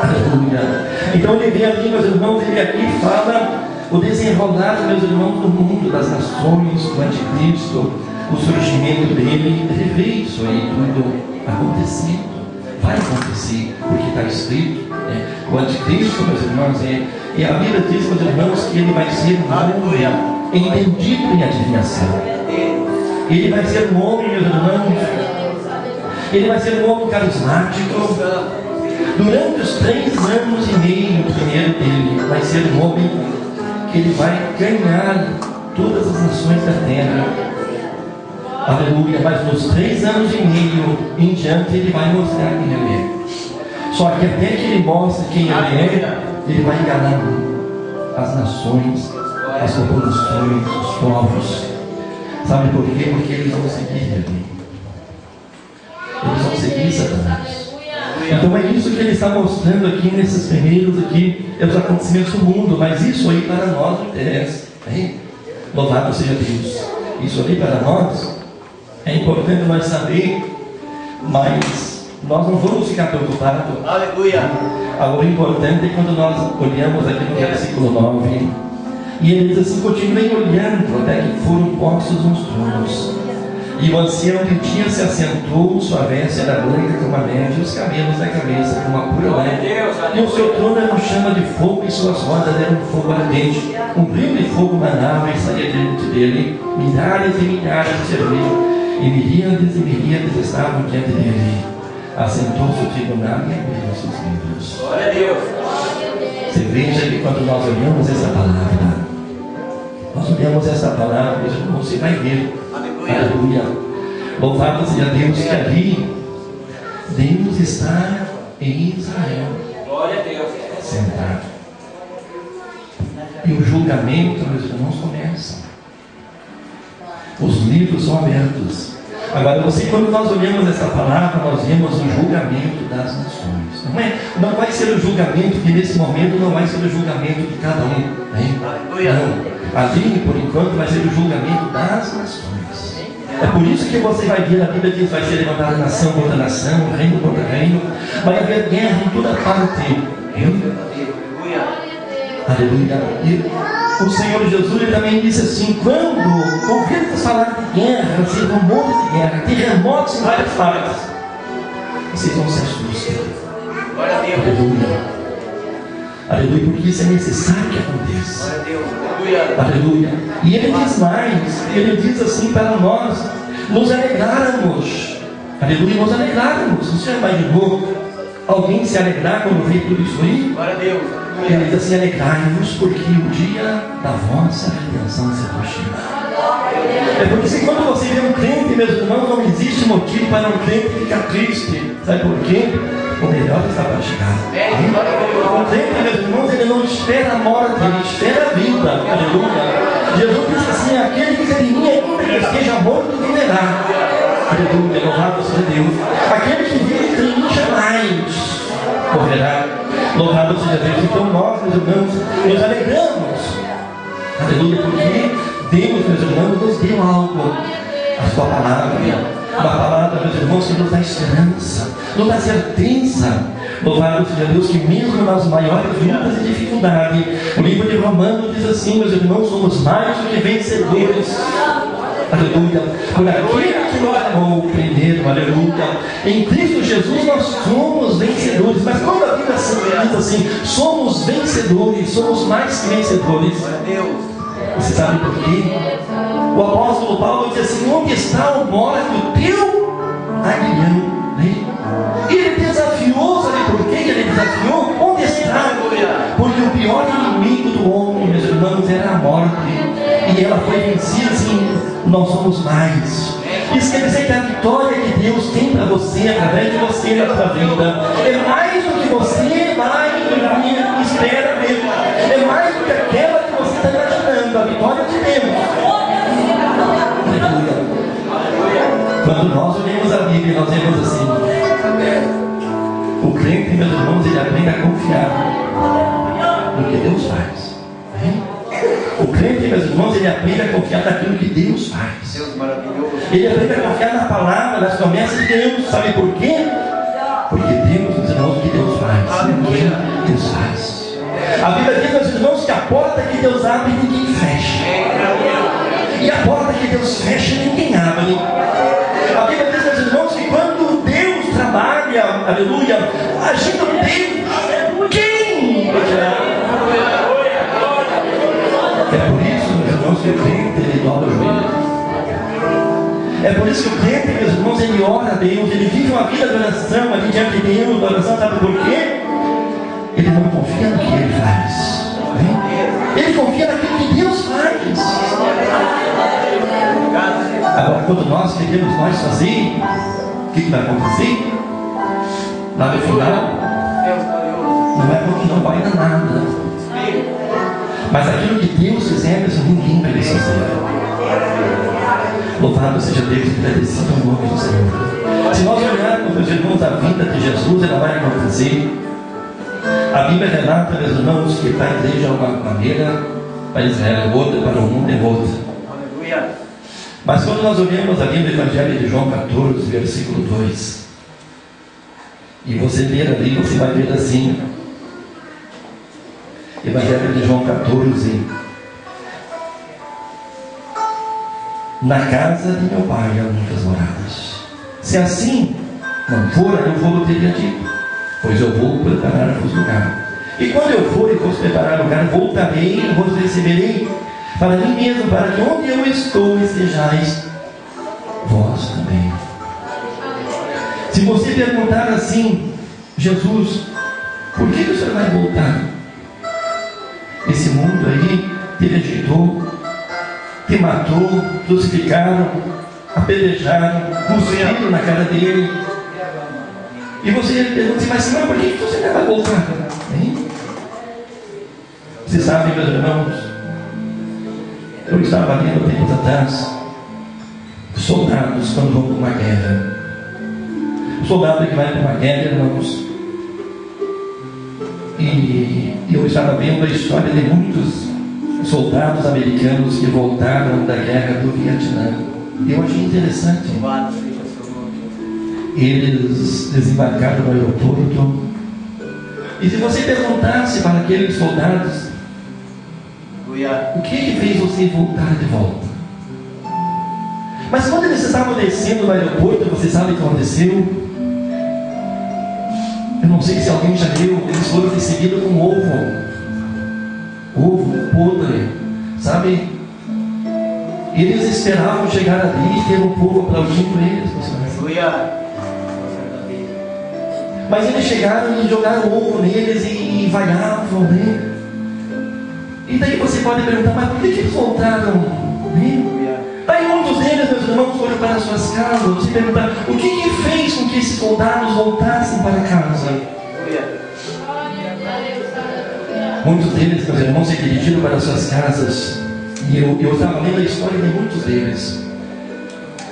Aleluia. Então ele vem aqui, meus irmãos, ele aqui fala o desenrolar, meus irmãos, do mundo, das nações, do anticristo, o surgimento dele. Ele vê isso aí tudo acontecendo. Vai acontecer, porque está escrito. O anticristo, meus irmãos, e a Bíblia diz, meus irmãos, que ele vai ser um homem entendido em adivinhação. Ele vai ser um homem, meus irmãos, ele vai ser um homem carismático. Durante os 3 anos e meio primeiro dele, vai ser um homem que ele vai ganhar todas as nações da terra. Aleluia. Mas nos 3 anos e meio em diante, ele vai mostrar quem ele é. Só que até que ele mostre quem ele é, ele vai enganar as nações, as populações, os povos. Sabe por quê? Porque eles vão seguir ele. Eles vão seguir Satanás. Então é isso que ele está mostrando aqui nesses primeiros aqui, é os acontecimentos do mundo. Mas isso aí para nós não interessa. Louvado seja Deus. Isso ali para nós é importante nós saber, mas nós não vamos ficar preocupados. Aleluia. Agora o importante é quando nós olhamos aqui no versículo 9, e ele diz assim: continuem olhando até que foram postos uns tronos, e o ancião que tinha se assentou, sua veste era branca como a neve, e os cabelos da cabeça como a pura lã, e o seu trono era uma chama de fogo, e suas rodas eram um fogo ardente, um rio de fogo manava e saía diante dele, milhares e milhares serviam, e miríades estavam diante dele. Assentou-se o tribunal e abriu seus livros. Glória a Deus. Você veja que quando nós olhamos essa palavra, você vai ver. Aleluia. Louvado seja Deus, que ali Deus está em Israel. Glória a Deus. Sentado. E o julgamento, meus irmãos, começa. Os livros são abertos. Agora, quando nós olhamos essa palavra, nós vemos o julgamento das nações. Não vai ser o julgamento que nesse momento não vai ser o julgamento de cada um. Não. Ali, por enquanto, vai ser o julgamento das nações. É por isso que você vai ver, a Bíblia diz, vai ser levantada nação contra nação, reino contra reino. Vai haver guerra em toda parte. Aleluia. E o Senhor Jesus ele também disse assim: quando ouvirmos falar de guerra, assim, rumores de guerra, terremotos em várias partes, vocês vão se assustar. Aleluia. Aleluia, porque isso é necessário que aconteça. Aleluia. E ele diz mais, ele diz assim para nós nos alegrarmos. Aleluia, nos alegrarmos. Você já imaginou alguém se alegrar quando vê tudo isso aí? Glória a Deus. Ele diz assim: alegrai-vos, porque o dia da vossa redenção se aproxima. É porque se quando você vê um crente, meus irmãos, não existe motivo para um crente ficar triste. Sabe por quê? O melhor está para chegar. O crente, meus irmãos, ele não espera a morte, ele espera a vida. Aleluia. Jesus disse assim: aquele que crê em mim, ainda que esteja morto, viverá. Aleluia, louvado seja Deus. Aquele que vive em mim jamais morrerá. Louvado seja Deus. Então nós, meus irmãos, nos alegramos. Aleluia, porque Deus, meus irmãos, nos deu algo. A sua palavra. Uma palavra, meus irmãos, que nos dá esperança, nos dá certeza. Louvado seja Deus, que mesmo nas maiores lutas e dificuldades, o livro de Romanos diz assim: meus irmãos, somos mais do que vencedores. Aleluia. Por aquele que nos amou primeiro, aleluia. Em Cristo Jesus nós somos vencedores. Mas quando a Bíblia diz assim, somos vencedores, somos mais que vencedores, você sabe por quê? O apóstolo Paulo diz assim: onde está o mora do teu aguilhão? E ele desafiou, sabe por quê que ele desafiou? Onde está? Porque o pior inimigo do homem, meus irmãos, era a morte. E ela foi vencida, assim, nós somos mais. Isso quer dizer que a vitória que Deus tem para você, através de você na sua vida, é mais do que você, mais do que espera mesmo. É mais do que aquela que você está imaginando. A vitória de Deus. Aleluia. Quando nós olhamos a Bíblia, nós vemos assim: o crente, meus irmãos, ele aprende a confiar no que Deus faz. O crente, meus irmãos, ele aprende a confiar naquilo que Deus faz. Ele aprende a confiar na palavra, nas promessas de Deus. Sabe por quê? Porque temos, meus irmãos, o que Deus faz. Ninguém Deus faz. A Bíblia diz, meus irmãos, que a porta que Deus abre, ninguém fecha. E a porta que Deus fecha, ninguém abre. A Bíblia diz, meus irmãos, que quando Deus trabalha, aleluia, agindo Deus, quem poderá? É por isso, meus irmãos, que o crente, ele dobra o joelho. É por isso que o crente, meus irmãos, ele ora a Deus, ele vive uma vida de oração ali diante de Deus, de oração, sabe por quê? Ele não confia no que ele faz. Ele confia naquilo que Deus faz. Agora, quando nós queremos nós fazer, o que vai acontecer? Lá no final, não vai dar nada. Mas aquilo que Deus fizer, ninguém vai desfazer. Louvado seja Deus e agradecido ao nome do Senhor. Se nós olharmos, meus irmãos, a vida de Jesus, ela vai acontecer. A Bíblia relata, meus irmãos, que para a igreja é uma maneira, para Israel é outra, para o mundo é outra. Mas quando nós olhamos a Bíblia, o Evangelho de João 14, versículo 2, e você ler ali, você vai ver assim: Evangelho de João 14: na casa de meu pai há muitas moradas. Se assim não for, eu vou teria dito, pois eu vou preparar-vos lugar. E quando eu for e vos preparar lugar, voltarei e vos receberei para mim mesmo, para que onde eu estou estejais vós também. Se você perguntar assim: Jesus, por que o Senhor vai voltar? Esse mundo aí te rejeitou, te matou, crucificaram, apedrejaram, cuspiram na cara dele. E você pergunta assim: mas por que você vai voltar? Hein? Você sabe, meus irmãos, eu estava lendo tempos atrás soldados quando vão para uma guerra. O soldado que vai para uma guerra, irmãos, e eu estava vendo a história de muitos soldados americanos que voltaram da guerra do Vietnã. Eu achei interessante. Eles desembarcaram no aeroporto, e se você perguntasse para aqueles soldados o que fez você voltar de volta? Mas quando eles estavam descendo no aeroporto, você sabe o que aconteceu? Eu não sei se alguém já leu, eles foram recebidos com ovo podre, sabe? Eles esperavam chegar ali e ter um povo aplaudindo eles. Mas eles chegaram e jogaram ovo neles e vaiavam, né? E daí você pode perguntar, mas por que eles voltaram? Né? Daí muitos deles, meus irmãos, foram para suas casas. Você perguntar, o que fez com que esses soldados voltassem para casa? Muitos deles, meus irmãos, se dirigiram para suas casas. E eu estava lendo a história de muitos deles.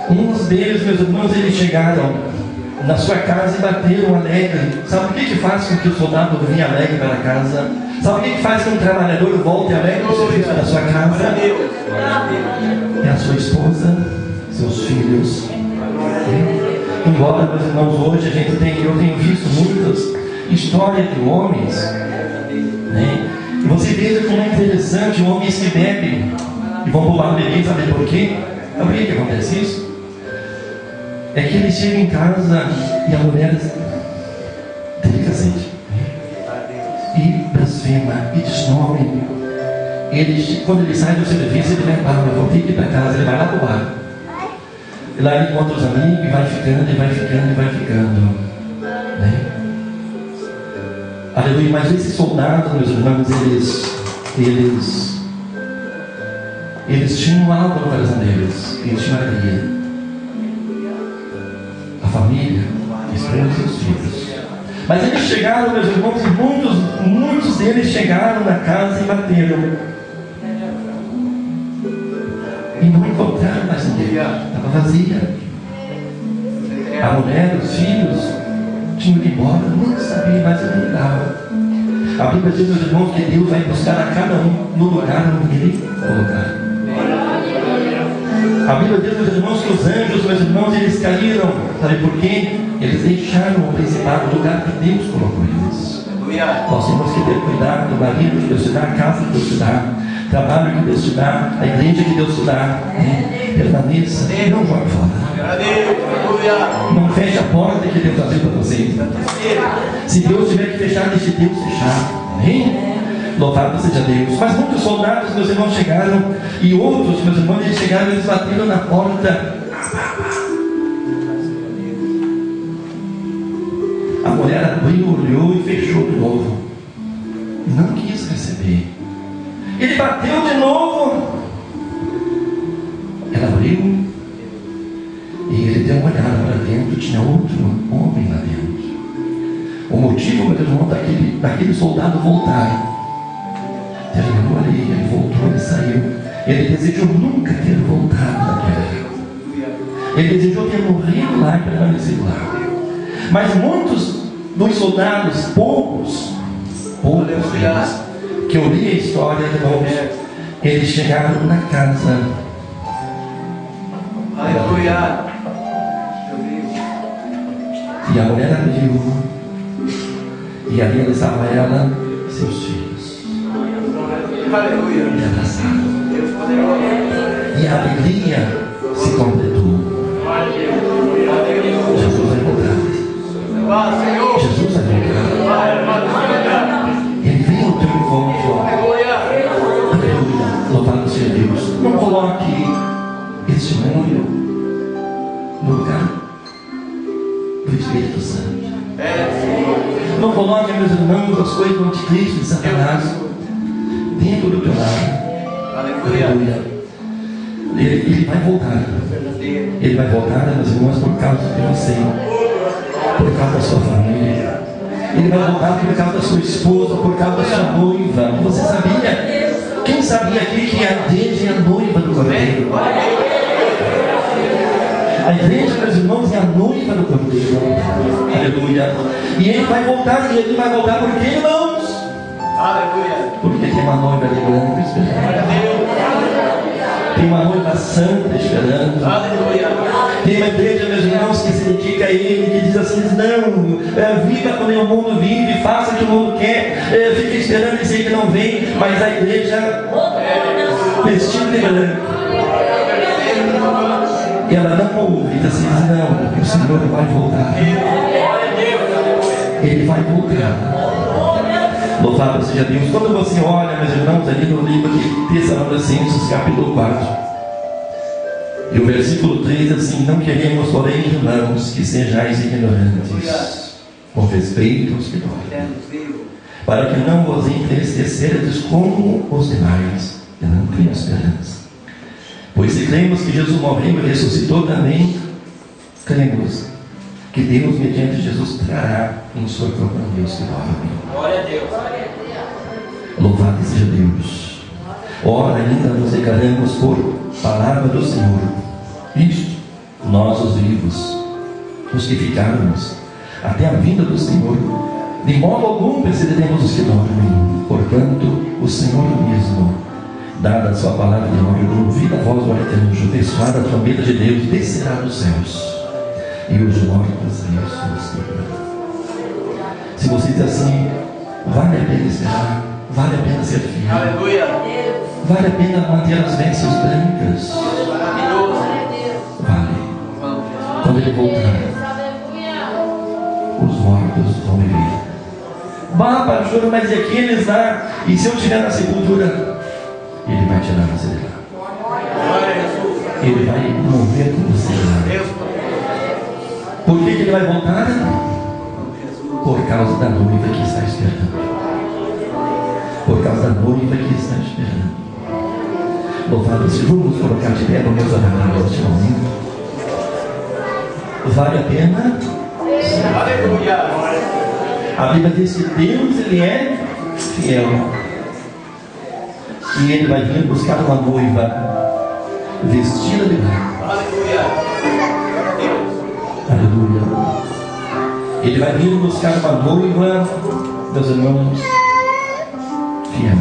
Uns deles, meus irmãos, eles chegaram na sua casa e bateram alegre. Sabe o que faz com que o soldado venha alegre para casa? Sabe o que faz com que um trabalhador volte alegre do serviço da sua casa? É a sua esposa, seus filhos. Embora, meus irmãos, hoje eu tenho visto muitas histórias de homens, né? E você veja como é interessante homens que bebem e vão roubar bebê, sabe por quê? Sabe por que acontece isso? É que eles chegam em casa e a mulher tem cacete e blasfema e desnome. Quando ele sai do serviço, ele vai embora, eu vou ter que ir para casa, ele vai lá para o bar. E lá ele encontra os amigos e vai ficando, e vai ficando, e vai ficando, né? Aleluia. Mas esses soldados, meus irmãos, eles tinham algo no coração deles. Eles tinham alegria. A família, a esposa e os filhos. Mas eles chegaram, meus irmãos, e muitos deles chegaram na casa e bateram. E não encontraram mais ninguém. Estava vazia. A mulher, os filhos tinham ido embora, não sabia mais onde estava. A Bíblia diz, meus irmãos, que Deus vai buscar a cada um no lugar onde Ele colocar. A Bíblia diz, meus irmãos, que os anjos, meus irmãos, eles caíram. Sabe por quê? Eles deixaram o principado, o lugar que Deus colocou eles. Nós temos que ter cuidado do marido que Deus te dá, a casa que Deus te dá, o trabalho que Deus te dá, a igreja que Deus te dá. Permaneça e não jogue fora. Não feche a porta que Deus abriu para você. Se Deus tiver que fechar, deixe Deus fechar. Amém? Louvado seja Deus. Mas muitos soldados, meus irmãos, chegaram, e outros, meus irmãos, eles chegaram e eles bateram na porta. A mulher abriu, olhou e fechou de novo. Não quis receber. Ele bateu de novo. Ela abriu e ele deu uma olhada para dentro. Tinha outro homem lá dentro. O motivo, meu irmão, daquele soldado voltar, terminou ali, ele voltou, ele saiu. Ele desejou nunca ter voltado da guerra. Ele desejou ter morrido lá e permanecido lá. Mas muitos dos soldados, poucos deles, que eu li a história de novo, eles chegaram na casa. Aleluia. E a mulher abriu, e ali estava ela e seus filhos. Aleluia. E abraçaram. E a alegria se completou. Jesus vai voltar. Jesus vai voltar. Ele veio ao teu encontro. Aleluia. Louvado seja Deus. Não coloque este mundo no lugar do Espírito Santo. Não coloque, meus irmãos, as coisas do anticristo de Satanás dentro do teu lar. Aleluia. Ele vai voltar. Ele vai voltar, meus irmãos, por causa de você, por causa da sua família. Ele vai voltar por causa da sua esposa, por causa da sua noiva. Você sabia? Quem sabia aqui que a igreja é a noiva do Cordeiro? A igreja, meus irmãos, é a noiva do Cordeiro. Aleluia. E ele vai voltar, por quê, irmãos? Aleluia. Porque tem uma noiva ali branca esperando. Tem uma noiva santa esperando. Aleluia. Tem uma igreja, meus irmãos, que se dedica a ele, que diz assim: não, viva como o mundo vive, faça o que o mundo quer, fica esperando e sei que não vem, mas a igreja vestida de branco. E ela não ouve, diz assim: não, o Senhor vai voltar. Ele vai voltar. Louvado seja Deus. Quando você olha, meus irmãos, ali no livro de Tessalonicenses, capítulo 4, e o versículo 3 assim: não queremos, porém, irmãos, que sejais ignorantes com respeito aos que dormem, para que não vos entristecerdes como os demais, que não têm esperança. Pois se cremos que Jesus morreu e ressuscitou, também cremos que Deus, mediante Jesus, trará em sua companhia os que dormem. Glória a Deus. Louvado seja Deus. Ora, ainda nos declaramos por palavra do Senhor, isto, nós os vivos, os que ficarmos até a vinda do Senhor, de modo algum precederemos os que dormem. Portanto, o Senhor mesmo, dada a sua palavra de ordem, com vida a voz do arcanjo, ressoada a trombeta de Deus, descerá dos céus, e os mortos ressuscitarão. Se você diz assim: vale a pena esperar, vale a pena ser fiel, Aleluia. vale a pena manter as vestes brancas, vale. Quando ele voltar, os mortos vão viver. Bah, pastor, mas e aqueles lá? E se eu estiver na sepultura? Ele vai tirar você de lá. Ele vai mover com você lá. Por que ele vai voltar? Por causa da noiva que está esperando. Por causa da noiva que está esperando. Louvado seja. Vamos colocar de pé, vamos orar neste momento. Vale a pena? Aleluia. A Bíblia diz que Deus, ele é fiel. E ele vai vir buscar uma noiva vestida de branco. Aleluia. Aleluia. Ele vai vir buscar uma noiva, meus irmãos, fiel.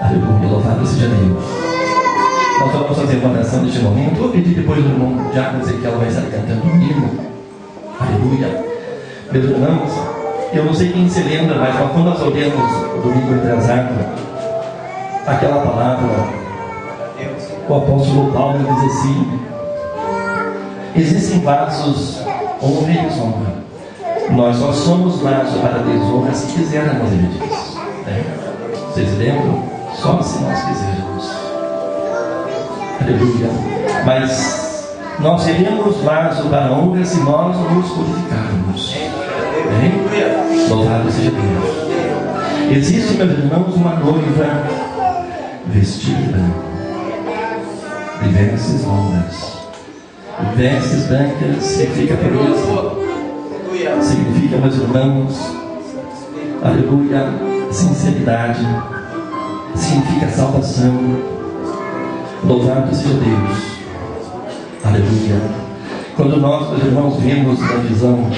Aleluia. Louvado seja Deus. Nós vamos fazer uma oração neste momento. Vou pedir depois do irmão Diácono Ezequiel vai estar cantando comigo. Aleluia. Meus irmãos, eu não sei quem se lembra, mas quando nós olhamos o domingo retrasado, aquela palavra, o apóstolo Paulo diz assim: existem vasos honra e desonra. Nós só somos vasos para a desonra se quisermos, ele diz. Vocês lembram? Só se nós quisermos. Aleluia. Mas nós seremos vasos para a honra se nós nos purificarmos. Louvado seja Deus. Existe, meus irmãos, uma noiva vestida de branco, de vestes longas. Vestes brancas significa pureza, significa, meus irmãos, aleluia, sinceridade, significa salvação. Louvado seja Deus. Aleluia. Quando nós, meus irmãos, vemos na visão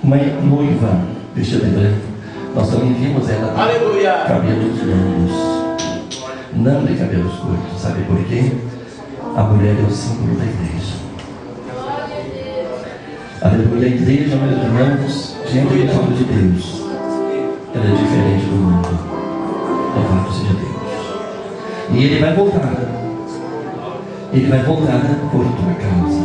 uma noiva vestida de branco, nós também vimos ela de cabelos longos, não de cabelos curtos. Sabe por quê? A mulher é o símbolo da igreja. Aleluia. A igreja, meus irmãos, diante do trono de Deus, ela é diferente do mundo. Louvado seja Deus. E ele vai voltar. Ele vai voltar por tua causa.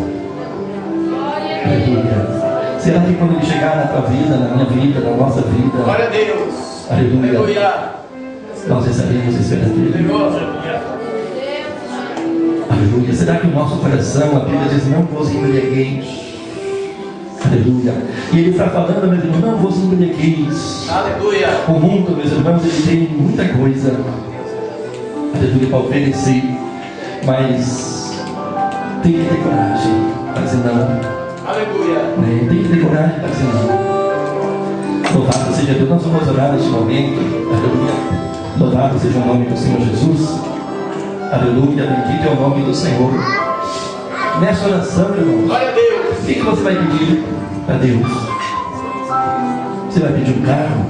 Aleluia. Será que quando ele chegar na tua vida, na minha vida, na nossa vida, Glória a Deus. Aleluia, nós estaremos esperando ele? Aleluia. Será que o nosso coração, a Bíblia diz: não vos embriagueis? Aleluia. E ele está falando, meus irmãos, não vos embriagueis. Aleluia. O mundo, meus irmãos, ele tem muita coisa, aleluia, para oferecer, mas tem que ter coragem para dizer não. Aleluia. Tem que ter coragem para dizer não. Louvado seja Deus. Nós vamos orar neste momento. Aleluia. Louvado seja o nome do Senhor Jesus. Aleluia, bendito é o nome do Senhor. Nessa oração, irmãos, Glória a Deus. o que você vai pedir a Deus? Você vai pedir um carro?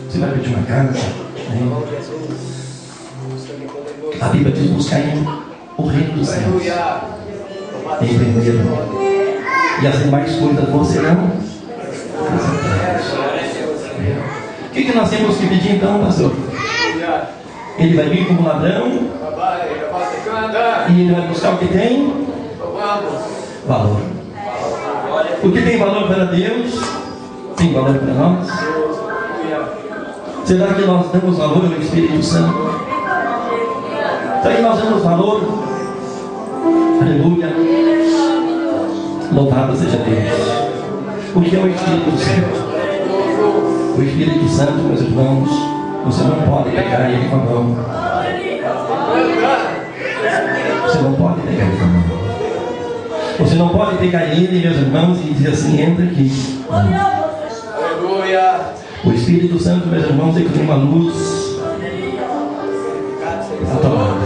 Você vai pedir uma casa? A Bíblia diz: buscar o reino dos céus em primeiro, e as demais coisas vão serão acrescentadas. O que nós temos que pedir então, pastor? Ele vai vir como ladrão e ele vai buscar o que tem valor. O que tem valor para Deus tem valor para nós. Será que nós damos valor ao Espírito Santo? Será que nós damos valor? Aleluia. Louvado seja Deus. O que é o Espírito Santo? O Espírito Santo, meus irmãos, você não pode pegar ele com a mão. Você não pode pegar ele com a mão. Você não pode pegar ele, meus irmãos, e dizer assim: entra aqui. Aleluia. O Espírito Santo, meus irmãos, é como uma luz.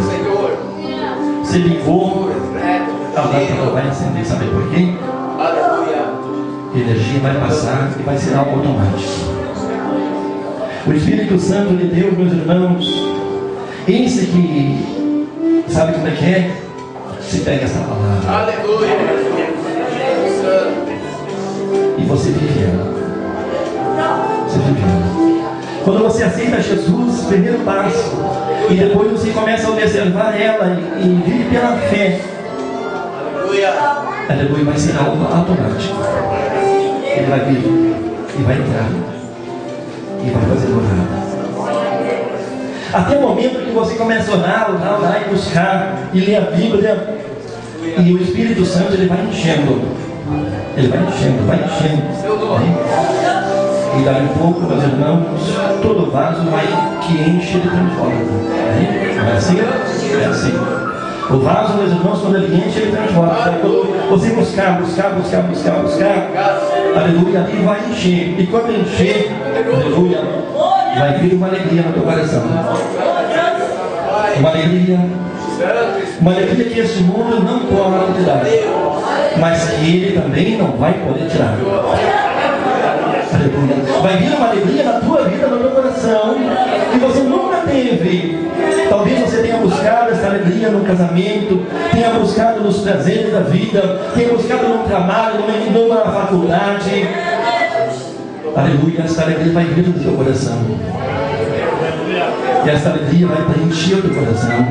Senhor. Você ligou, a lâmpada vai acender, sabe por quê? Aleluia. A energia vai passar e vai ser algo automático. O Espírito Santo de Deus, meus irmãos, esse que sabe como é que é? Você pega essa palavra. Aleluia. E você vive ela. Você vive ela. Quando você aceita Jesus, primeiro passo, e depois você começa a observar ela e vive pela fé. Aleluia. Aleluia, vai ser algo automático. Ele vai vir e vai entrar e vai fazer morada. Até o momento que você começa a orar e buscar e ler a Bíblia, e o Espírito Santo ele vai enchendo. Ele vai enchendo, vai enchendo. E daí um pouco, meus irmãos, todo vaso que enche, ele transborda. Não é assim? É assim. O vaso, meus irmãos, quando ele enche, ele transborda. Quando você buscar, aleluia, ali vai encher. E quando encher, aleluia, vai vir uma alegria no teu coração. Uma alegria que este mundo não pode tirar, mas que ele também não vai poder tirar. Aleluia. Vai vir uma alegria na tua vida, no teu coração, que você nunca teve. Talvez você tenha buscado essa alegria no casamento, tenha buscado nos prazeres da vida, tenha buscado num trabalho, numa faculdade. Aleluia, essa alegria vai vir do teu coração. E essa alegria vai preencher o teu coração,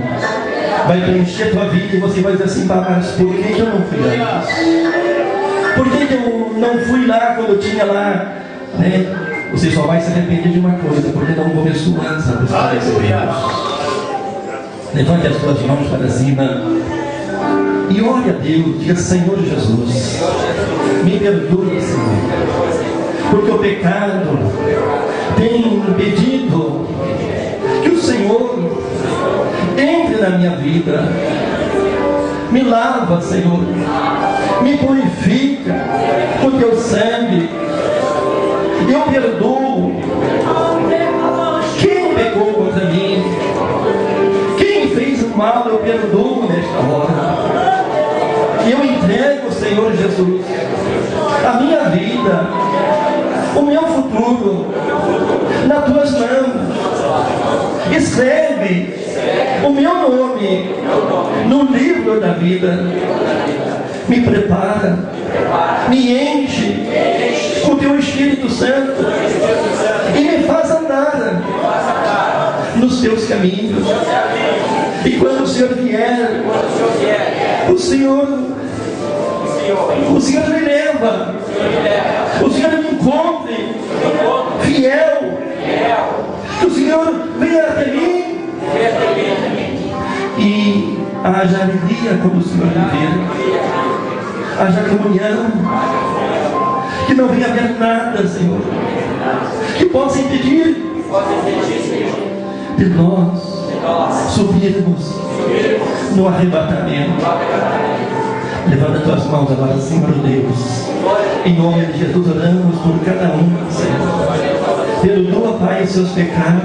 vai preencher a tua vida, e você vai dizer assim: mas por que eu não fui antes? Por que eu não fui lá quando eu tinha lá? Você só vai se arrepender de uma coisa: porque não começou antes a buscar esse Deus. Levante as tuas mãos para cima e ore a Deus. Diga: Senhor Jesus, me perdoe, Senhor, porque o pecado tem impedido que o Senhor entre na minha vida. Me lava, Senhor, me purifica com teu sangue. Eu perdoo quem pecou contra mim, quem fez o mal, eu perdoo nesta hora. Eu entrego, Senhor Jesus, a minha vida, o meu futuro nas tuas mãos. Escreve o meu nome no livro da vida. Me prepara, me enche com o teu Espírito Santo e me faz andar nos teus caminhos. E quando o Senhor vier, o Senhor me leva, o Senhor me encontre fiel, que o Senhor venha até mim e haja alegria quando o Senhor me ver, haja comunhão, que não venha haver nada, Senhor, que possa impedir de nós subirmos no arrebatamento. Levanta as tuas mãos agora, Senhor Deus. Em nome de Jesus oramos por cada um, Senhor. Perdoa, Pai, os seus pecados.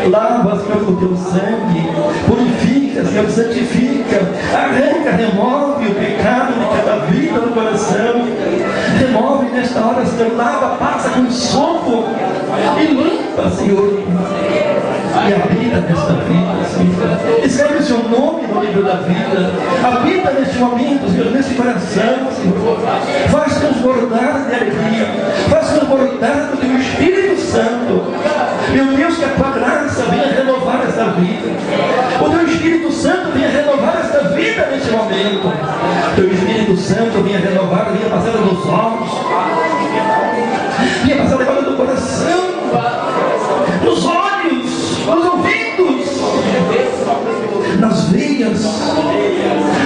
Lava-os com o teu sangue. Purifica santifica, arranca, remove o pecado de cada vida no coração, remove nesta hora, Senhor, lava, passa com sopo e limpa, Senhor, e habita nesta vida, Senhor. Escreve o seu nome no livro da vida, habita neste momento, Senhor, neste coração, Senhor. Faz transbordar de alegria, faz transbordar do teu Espírito Santo. Meu Deus, que a tua graça venha renovar esta vida, o teu Espírito Santo venha renovar esta vida neste momento. Teu Espírito Santo venha renovar, venha passar nos olhos, venha passar agora no coração, nos olhos, nos ouvidos, nas veias.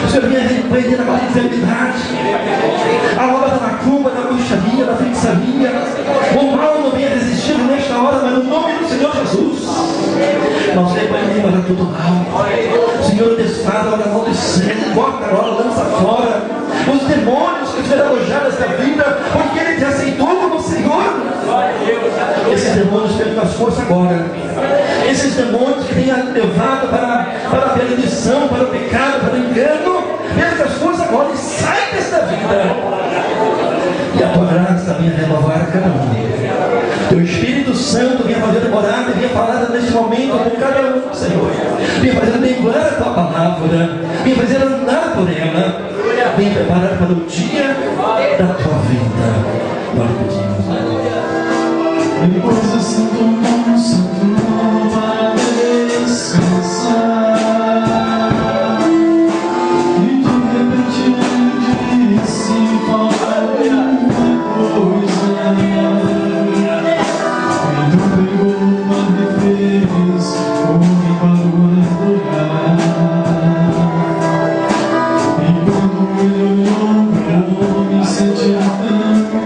O Senhor venha repreender a nossa enfermidade, a obra da macumba, da bruxaria, da feitiçaria. O mal não venha resistir nesta hora, mas no nome do Senhor Jesus nós repreendemos para todo mal. Senhor, desfaz a maldição, corta agora, lança fora os demônios que estiveram alojados nesta vida, porque Ele te aceitou como Senhor. Esses demônios percam as forças agora. Esses demônios que têm levado para a perdição, para o pecado, para o engano, percam as forças agora e sai desta vida. E a tua graça venha renovar cada um. Teu Espírito Santo venha fazer morada e venha falar neste momento com cada um, Senhor. Venha fazer lembrar a tua palavra, venha fazer andar por ela, venha preparar para o dia da tua vida. Nós pedimos, depois assim como um santo para descansar, e de repente ele disse: falta uma coisa. Então pegou uma defesa, corre para o lugar, e quando ele olhou para o homem, sentiu tanto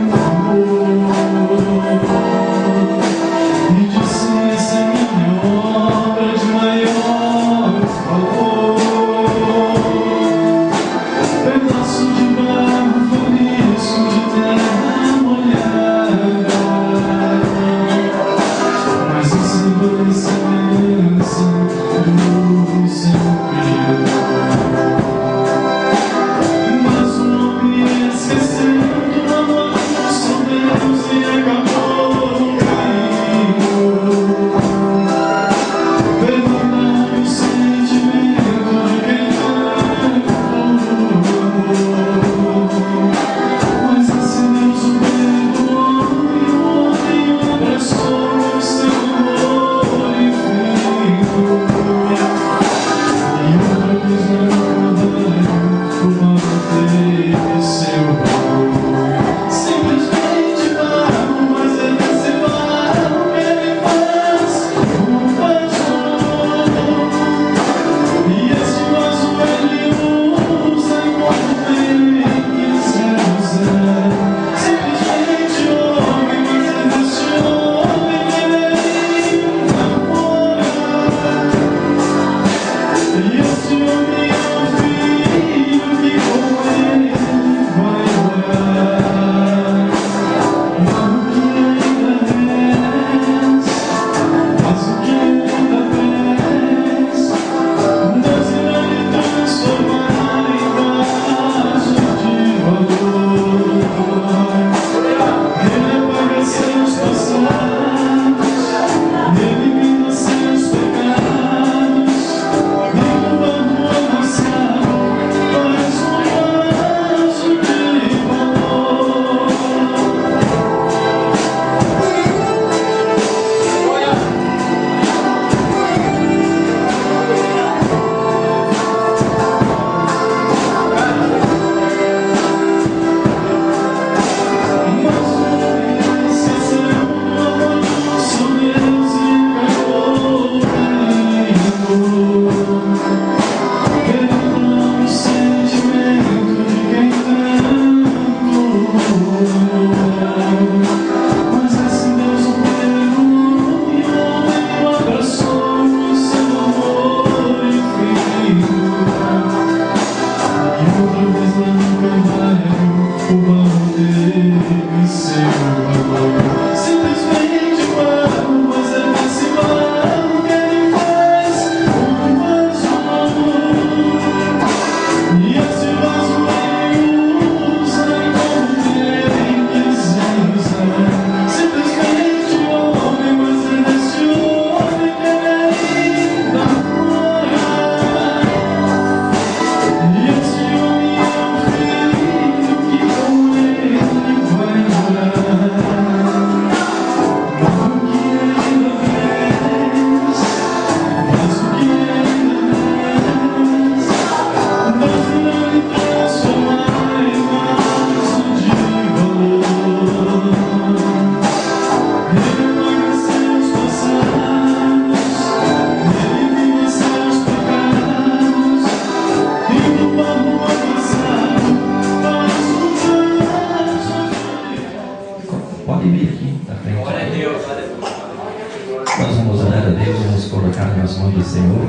Deus e nos colocar nas mãos do Senhor.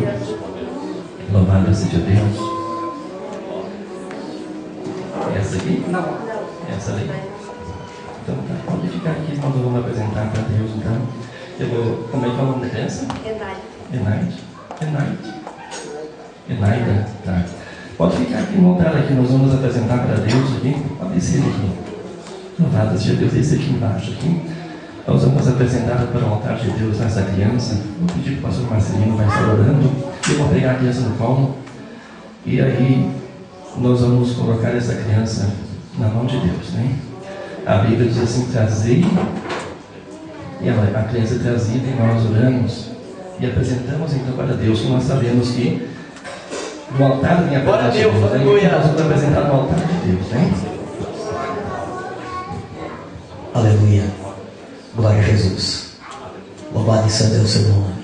Louvado seja Deus. Essa aqui? Não. Essa ali? Então tá, pode ficar aqui quando vamos apresentar para Deus, então. Eu vou, como é que é o nome da criança? Enaida, tá. Pode ficar aqui montado aqui, nós vamos apresentar para Deus aqui. Pode descer aqui. Louvado seja Deus, descer aqui embaixo aqui. Nós vamos apresentar para o altar de Deus essa criança. Vou pedir que o pastor Marcelino vai estar orando. Eu vou pegar a criança no colo. E aí nós vamos colocar essa criança na mão de Deus, né? A Bíblia diz assim, trazei. E a criança é trazida e nós oramos. E apresentamos então para Deus, que nós sabemos que no altar vem a presença de Deus, né? Nós vamos apresentar no altar de Deus, né? Aleluia. Glória a Jesus. Louvado e santo é o seu nome.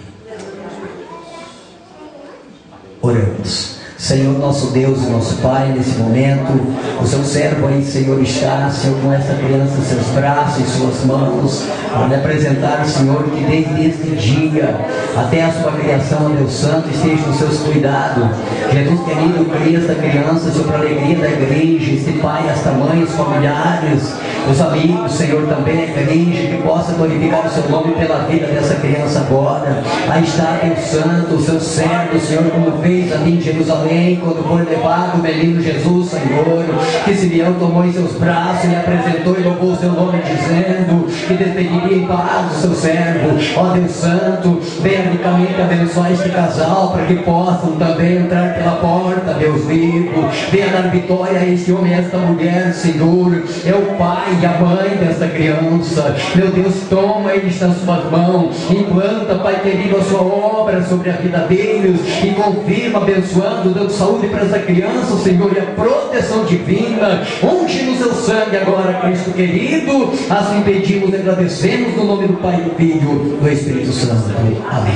Oramos. Senhor, nosso Deus e nosso Pai, nesse momento, o seu servo aí, Senhor, está, Senhor, com essa criança em seus braços, em suas mãos, para lhe apresentar, Senhor, que desde este dia até a sua criação, Deus Santo, esteja nos seus cuidados. Jesus querido, cria esta criança, Senhor, para a alegria da igreja, este pai, esta mãe, os familiares, os amigos, Senhor, também a igreja, que possa glorificar o seu nome pela vida dessa criança agora. Aí está, Deus Santo, o seu servo, Senhor, como fez ali em Jerusalém, quando foi levado o menino Jesus, Senhor, que Simeão tomou em seus braços e apresentou e louvou o seu nome, dizendo que despediria em paz o seu servo. Ó Deus Santo, venha ricamente abençoar este casal, para que possam também entrar pela porta, Deus vivo. Venha dar vitória a este homem e a esta mulher, Senhor. É o pai e a mãe desta criança. Meu Deus, toma eles nas suas mãos, implanta, Pai querido, a sua obra sobre a vida deles e confirma, abençoando, dando saúde para essa criança, Senhor, e a proteção divina. Unge no seu sangue agora, Cristo querido. Assim pedimos e agradecemos no nome do Pai, do Filho e do Espírito Santo. Amém. Amém.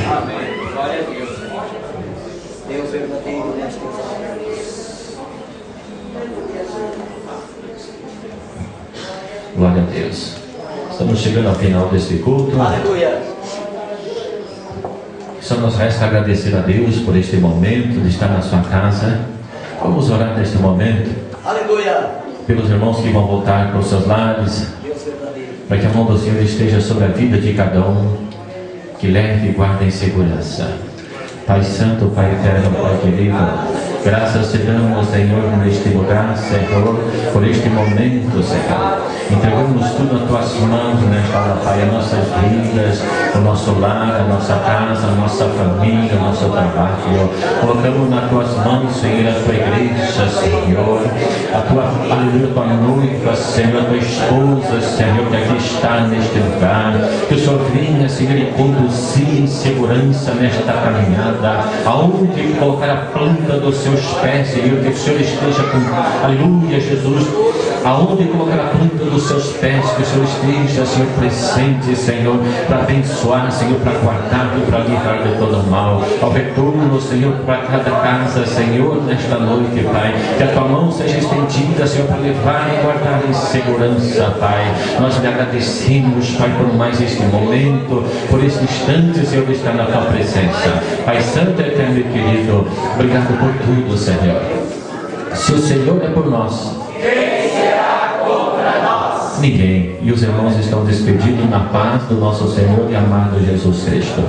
Glória a Deus. Deus verdadeiro nesta hora. Glória a Deus. Estamos chegando ao final deste culto. Aleluia. Só nos resta agradecer a Deus por este momento de estar na sua casa. Vamos orar neste momento. Aleluia. Pelos irmãos que vão voltar para os seus lares, Deus verdadeiro. para que a mão do Senhor esteja sobre a vida de cada um, que leve e guarde em segurança. Pai Santo, Pai Eterno, Pai querido, graças te damos, Senhor, neste lugar, Senhor, por este momento, Senhor. Entregamos tudo nas tuas mãos nesta hora, Pai, as nossas vidas, o nosso lar, a nossa casa, a nossa família, o nosso trabalho. Colocamos nas tuas mãos, Senhor, a tua igreja, Senhor, a tua, aleluia, tua noiva, Senhor, a tua esposa, Senhor, que aqui está neste lugar. Que o Senhor venha, Senhor, e conduzir em segurança nesta caminhada. Aonde colocar a planta dos seus pés, Senhor, que o Senhor esteja com, aleluia, Jesus, aonde colocar a planta dos seus pés, que o Senhor esteja, Senhor, presente, Senhor, para abençoar, Senhor, para guardar e para livrar de todo mal. Ao retorno, Senhor, para cada casa, Senhor, nesta noite, Pai, que a tua mão seja estendida, Senhor, para levar e guardar em segurança, Pai. Nós lhe agradecemos, Pai, por mais este momento, por este instante, Senhor, de estar na tua presença. Pai Santo, Eterno e querido, obrigado por tudo, Senhor. Se o Senhor é por nós, Quem será contra nós? ninguém. E os irmãos estão despedidos na paz do nosso Senhor e amado Jesus Cristo.